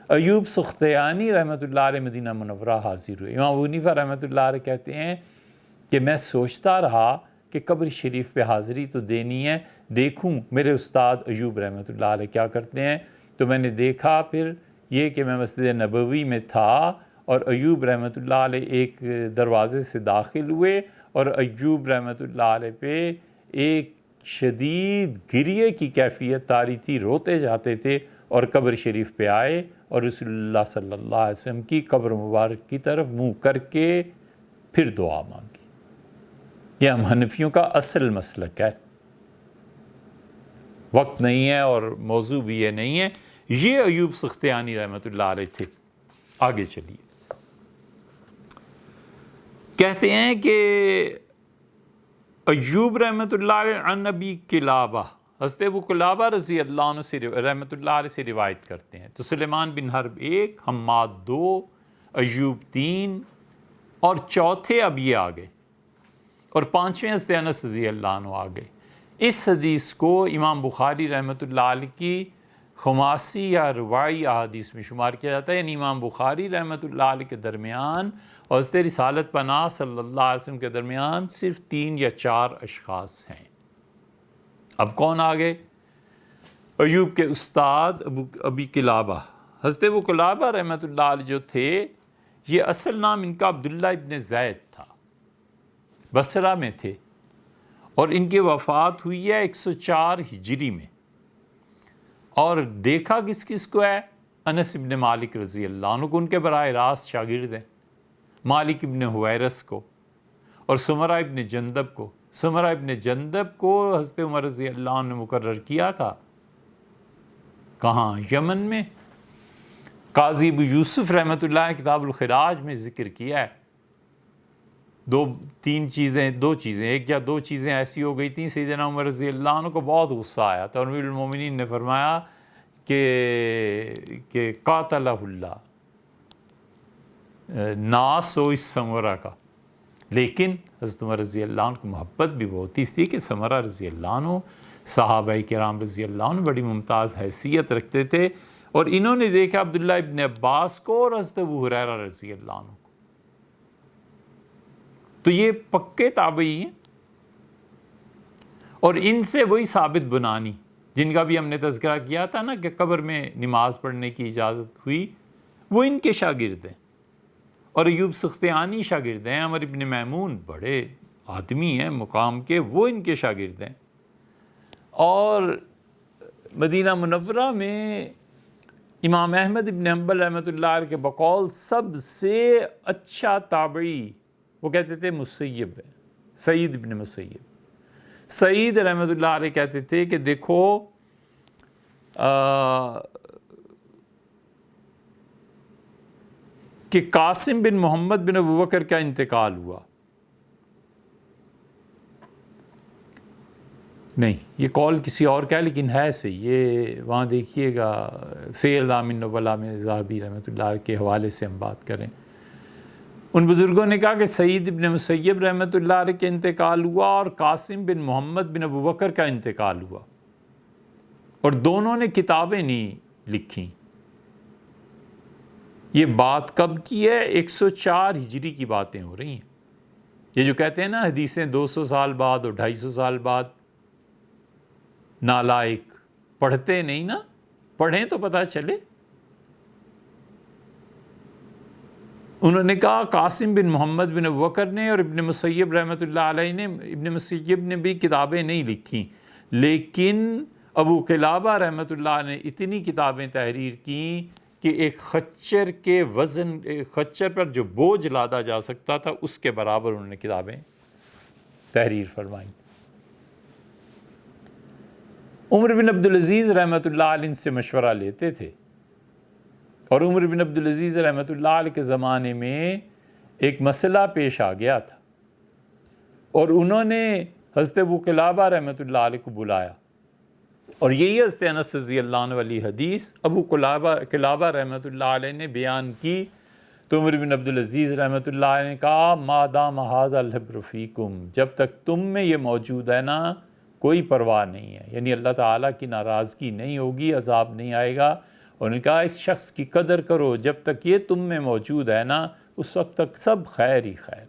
ایوب سختیانی رحمۃ اللہ علیہ مدینہ منورہ حاضر ہوئے. امام ابو حنیفہ رحمۃ اللہ علیہ کہتے ہیں کہ میں سوچتا رہا کہ قبر شریف پہ حاضری تو دینی ہے، دیکھوں میرے استاد ایوب رحمۃ اللہ علیہ کیا کرتے ہیں. تو میں نے دیکھا پھر یہ کہ میں مسجد نبوی میں تھا اور ایوب رحمۃ اللہ علیہ ایک دروازے سے داخل ہوئے اور ایوب رحمۃ اللہ علیہ پہ ایک شدید گریے کی کیفیت طاری تھی، روتے جاتے تھے، اور قبر شریف پہ آئے اور رسول اللہ صلی اللہ علیہ وسلم کی قبر مبارک کی طرف منہ کر کے پھر دعا مانگی۔ یہ ہم حنفیوں کا اصل مسلک ہے، وقت نہیں ہے اور موضوع بھی یہ نہیں ہے۔ یہ ایوب سختیانی رحمۃ اللہ علیہ تھے۔ آگے چلیے، کہتے ہیں کہ ایوب رحمۃ اللہ علیہ عن ابی قلابہ، حضرت ابو قلابہ رضی اللہ عنہ سے رحمۃ اللہ علیہ سے روایت کرتے ہیں۔ تو سلیمان بن حرب 1، حماد 2، ایوب 3، اور چوتھے اب یہ آ گئے، اور پانچویں حضرت انس رضی اللہ عنہ آ گئے۔ اس حدیث کو امام بخاری رحمۃ اللہ علیہ کی خماسی یا روائی احادیث میں شمار کیا جاتا ہے، یعنی امام بخاری رحمۃ اللہ علیہ کے درمیان اور حضرت رسالت پناہ صلی اللہ علیہ وسلم کے درمیان صرف 3 یا 4 اشخاص ہیں۔ اب کون آگے؟ ایوب کے استاد ابی قلابہ۔ حضرت ابو قلابہ رحمۃ اللہ علیہ جو تھے، یہ اصل نام ان کا عبداللہ ابن زید تھا، بصرہ میں تھے، اور ان کی وفات ہوئی ہے 104 ہجری میں۔ اور دیکھا کس کس کو ہے؟ انس ابن مالک رضی اللہ عنہ کو، ان کے براہ راست شاگرد ہیں، مالک ابن حویرث کو، اور سمرہ ابن جندب کو۔ سمرہ ابن جندب کو حضرت عمر رضی اللہ عنہ نے مقرر کیا تھا، کہاں؟ یمن میں۔ قاضی ابو یوسف رحمۃ اللہ نے کتاب الخراج میں ذکر کیا ہے، دو چیزیں ایک یا دو چیزیں ایسی ہو گئی تھیں، سیدنا عمر رضی اللہ عنہ کو بہت غصہ آیا تھا، اور امیر المومنین نے فرمایا کہ قاتلہ اللہ، ناس ہو اس سمرہ کا۔ لیکن حضرت عمر رضی اللہ عنہ کو محبت بھی بہت تھی، اس لیے کہ سمرہ رضی اللہ عنہ صحابہ کرام رضی اللہ عنہ بڑی ممتاز حیثیت رکھتے تھے، اور انہوں نے دیکھا عبداللہ ابن عباس کو اور حضرت ابو ہریرہ رضی اللہ عنہ کو، تو یہ پکے تابعی ہیں۔ اور ان سے وہی ثابت بنانی جن کا بھی ہم نے تذکرہ کیا تھا نا کہ قبر میں نماز پڑھنے کی اجازت ہوئی، وہ ان کے شاگرد ہیں، اور ایوب سختیانی شاگرد ہیں، عمر ابن میمون بڑے آدمی ہیں مقام کے، وہ ان کے شاگرد ہیں۔ اور مدینہ منورہ میں امام احمد ابن حنبل رحمۃ اللہ علیہ کے بقول سب سے اچھا تابعی وہ کہتے تھے مسیب ہے، سعید ابن مسیب۔ سعید رحمۃ اللہ علیہ کہتے تھے کہ دیکھو کہ قاسم بن محمد بن ابوبکر کا انتقال ہوا، نہیں یہ قول کسی اور کا ہے لیکن ہے صحیح، یہ وہاں دیکھیے گا سیر اعلام النبلاء میں ذہبی رحمۃ اللہ علیہ کے حوالے سے ہم بات کریں۔ ان بزرگوں نے کہا کہ سعید ابن مسیب رحمۃ اللہ علیہ کے انتقال ہوا اور قاسم بن محمد بن ابوبکر کا انتقال ہوا، اور دونوں نے کتابیں نہیں لکھیں۔ یہ بات کب کی ہے؟ 104 ہجری کی باتیں ہو رہی ہیں۔ یہ جو کہتے ہیں نا حدیثیں 200 سال بعد اور 250 سال بعد، نالائق پڑھتے نہیں نا، پڑھیں تو پتہ چلے۔ انہوں نے کہا قاسم بن محمد بن ابوبکر نے اور ابن مسیب رحمۃ اللہ علیہ نے، ابن مسیب نے بھی کتابیں نہیں لکھیں، لیکن ابو قلابہ رحمۃ اللہ نے اتنی کتابیں تحریر کیں کہ ایک خچر کے وزن، خچر پر جو بوجھ لادا جا سکتا تھا اس کے برابر انہوں نے کتابیں تحریر فرمائیں۔ عمر بن عبدالعزیز رحمۃ اللہ علیہ ان سے مشورہ لیتے تھے، اور عمر بن عبدالعزیز رحمۃ اللہ علیہ کے زمانے میں ایک مسئلہ پیش آ گیا تھا، اور انہوں نے حضرت ابو قلابہ رحمۃ اللہ علیہ کو بلایا، اور یہی حضرت انس رضی اللہ عنہ والی حدیث ابو قلابہ رحمۃ اللہ علیہ نے بیان کی۔ تو عمر بن عبدالعزیز رحمۃ اللہ علیہ نے کہا ما دام ھذا الحبر فیکم، جب تک تم میں یہ موجود ہے نا کوئی پرواہ نہیں ہے، یعنی اللہ تعالیٰ کی ناراضگی نہیں ہوگی، عذاب نہیں آئے گا۔ اور انہوں نے کہا اس شخص کی قدر کرو، جب تک یہ تم میں موجود ہے نا اس وقت تک سب خیر ہی خیر۔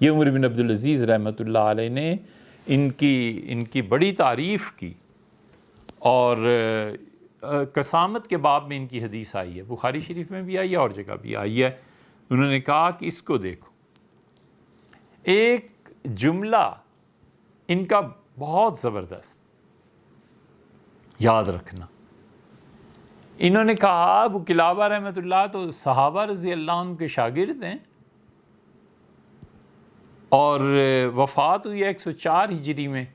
یہ عمر بن عبدالعزیز رحمۃ اللہ علیہ نے ان کی بڑی تعریف کی، اور قسامت کے باب میں ان کی حدیث آئی ہے، بخاری شریف میں بھی آئی ہے اور جگہ بھی آئی ہے. انہوں نے کہا کہ اس کو دیکھو، ایک جملہ ان کا بہت زبردست، یاد رکھنا. انہوں نے کہا ابو قلابہ رحمۃ اللہ تو صحابہ رضی اللہ عنہ کے شاگرد ہیں، اور وفات ہوئی ہے 104 ہجری میں،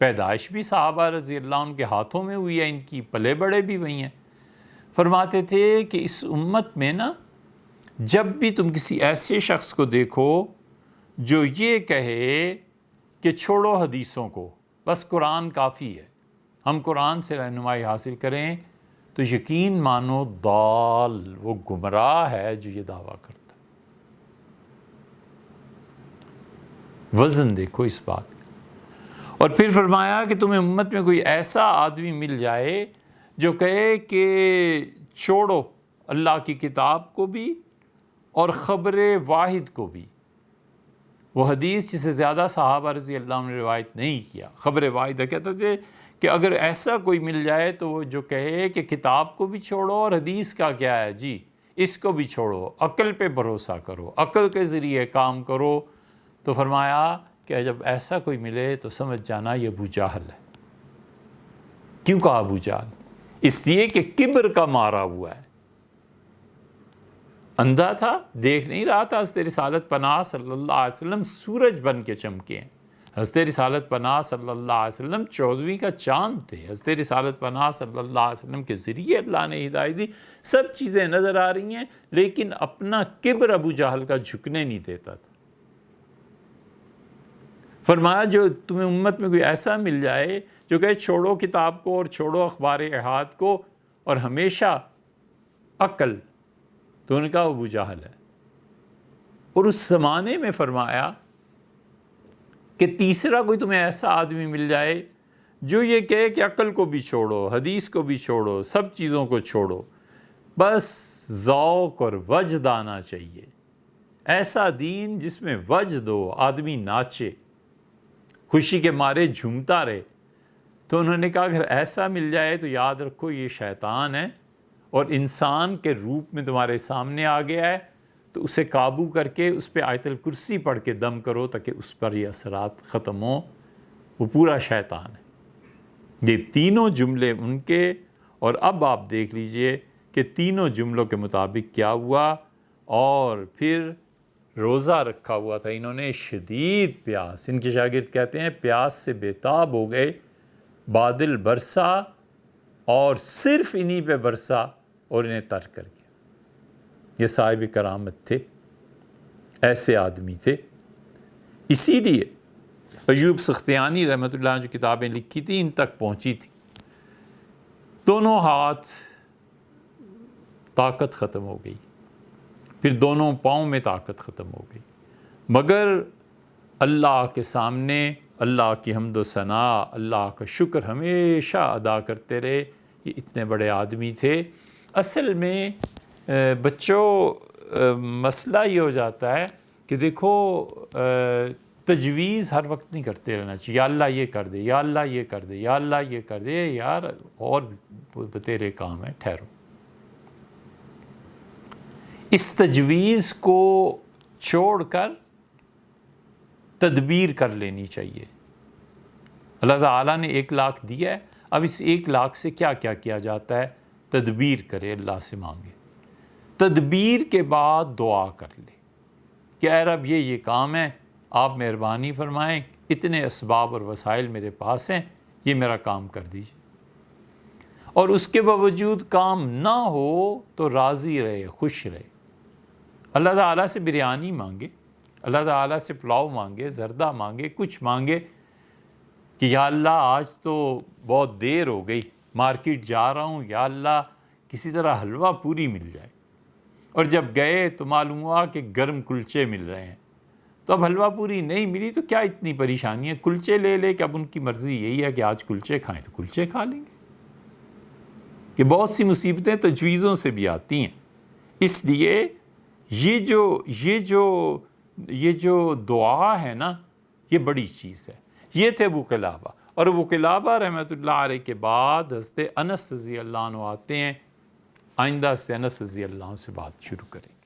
پیدائش بھی صحابہ رضی اللہ عنہ کے ہاتھوں میں ہوئی ہے، ان کی پلے بڑے بھی وہی ہیں. فرماتے تھے کہ اس امت میں نا جب بھی تم کسی ایسے شخص کو دیکھو جو یہ کہے کہ چھوڑو حدیثوں کو، بس قرآن کافی ہے، ہم قرآن سے رہنمائی حاصل کریں، تو یقین مانو ضال، وہ گمراہ ہے جو یہ دعویٰ کرتا. وزن دیکھو اس بات کا. اور پھر فرمایا کہ تمہیں امت میں کوئی ایسا آدمی مل جائے جو کہے کہ چھوڑو اللہ کی کتاب کو بھی اور خبر واحد کو بھی. وہ حدیث جسے زیادہ صحابہ رضی اللہ عنہ نے روایت نہیں کیا، خبر واحد کہتے تھے کہ اگر ایسا کوئی مل جائے تو وہ جو کہے کہ کتاب کو بھی چھوڑو اور حدیث کا کیا ہے جی اس کو بھی چھوڑو، عقل پہ بھروسہ کرو، عقل کے ذریعے کام کرو. تو فرمایا کہ جب ایسا کوئی ملے تو سمجھ جانا یہ ابو جہل ہے. کیوں کہا ابو جہل؟ اس لیے کہ کبر کا مارا ہوا ہے، اندھا تھا، دیکھ نہیں رہا تھا. حضرت رسالت پناہ صلی اللہ علیہ وسلم سورج بن کے چمکے ہیں. حضرت رسالت پناہ صلی اللہ علیہ وسلم 14ویں کا چاند تھے. حضرت رسالت پناہ صلی اللہ علیہ وسلم کے ذریعے اللہ نے ہدایت دی. سب چیزیں نظر آ رہی ہیں، لیکن اپنا کبر ابو جہل کا جھکنے نہیں دیتا تھا. فرمایا جو تمہیں امت میں کوئی ایسا مل جائے جو کہے چھوڑو کتاب کو اور چھوڑو اخبار احاد کو اور ہمیشہ عقل، تو انہوں نے کہا ابو جہل ہے. اور اس زمانے میں فرمایا کہ تیسرا کوئی تمہیں ایسا آدمی مل جائے جو یہ کہے کہ عقل کو بھی چھوڑو، حدیث کو بھی چھوڑو، سب چیزوں کو چھوڑو، بس ذوق اور وجد آنا چاہیے، ایسا دین جس میں وجد ہو، آدمی ناچے، خوشی کے مارے جھومتا رہے. تو انہوں نے کہا اگر ایسا مل جائے تو یاد رکھو یہ شیطان ہے اور انسان کے روپ میں تمہارے سامنے آ گیا ہے، تو اسے قابو کر کے اس پہ آیت الکرسی پڑھ کے دم کرو تاکہ اس پر یہ اثرات ختم ہوں. وہ پورا شیطان ہے. یہ تینوں جملے ان کے، اور اب آپ دیکھ لیجئے کہ تینوں جملوں کے مطابق کیا ہوا. اور پھر روزہ رکھا ہوا تھا انہوں نے، شدید پیاس، ان کے شاگرد کہتے ہیں پیاس سے بےتاب ہو گئے، بادل برسا اور صرف انہی پہ برسا اور انہیں ترک کر گیا. یہ صاحب کرامت تھے، ایسے آدمی تھے. اسی لیے ایوب سختیانی رحمۃ اللہ نے جو کتابیں لکھی تھیں ان تک پہنچی تھی. دونوں ہاتھ طاقت ختم ہو گئی، پھر دونوں پاؤں میں طاقت ختم ہو گئی، مگر اللہ کے سامنے اللہ کی حمد و ثنا، اللہ کا شکر ہمیشہ ادا کرتے رہے. یہ اتنے بڑے آدمی تھے. اصل میں بچوں مسئلہ یہ ہو جاتا ہے کہ دیکھو تجویز ہر وقت نہیں کرتے رہنا چاہیے، یا اللہ یہ کر دے، یا اللہ یہ کر دے، یا اللہ یہ کر دے. یار اور تیرے کام ہے، ٹھہرو. اس تجویز کو چھوڑ کر تدبیر کر لینی چاہیے. اللہ تعالیٰ نے 1 لاکھ دیا ہے، اب اس 1 لاکھ سے کیا کیا کیا جاتا ہے؟ تدبیر کرے، اللہ سے مانگے. تدبیر کے بعد دعا کر لے کہ اے رب یہ کام ہے، آپ مہربانی فرمائیں، اتنے اسباب اور وسائل میرے پاس ہیں، یہ میرا کام کر دیجیے. اور اس کے باوجود کام نہ ہو تو راضی رہے، خوش رہے. اللہ تعالیٰ سے بریانی مانگے، اللہ تعالیٰ سے پلاؤ مانگے، زردہ مانگے، کچھ مانگے کہ یا اللہ آج تو بہت دیر ہو گئی، مارکیٹ جا رہا ہوں، یا اللہ کسی طرح حلوہ پوری مل جائے. اور جب گئے تو معلوم ہوا کہ گرم کلچے مل رہے ہیں. تو اب حلوہ پوری نہیں ملی تو کیا اتنی پریشانی ہے، کلچے لے لے کہ اب ان کی مرضی یہی ہے کہ آج کلچے کھائیں تو کلچے کھا لیں گے. کہ بہت سی مصیبتیں تجویزوں سے بھی آتی ہیں. اس لیے یہ جو دعا ہے نا، یہ بڑی چیز ہے. یہ تھے ابو قلابہ. اور ابو قلابہ رحمۃ اللہ علیہ کے بعد حضرت انس رضی اللہ عنہ آتے ہیں. آئندہ حضرت انس رضی اللہ عنہ سے بات شروع کریں.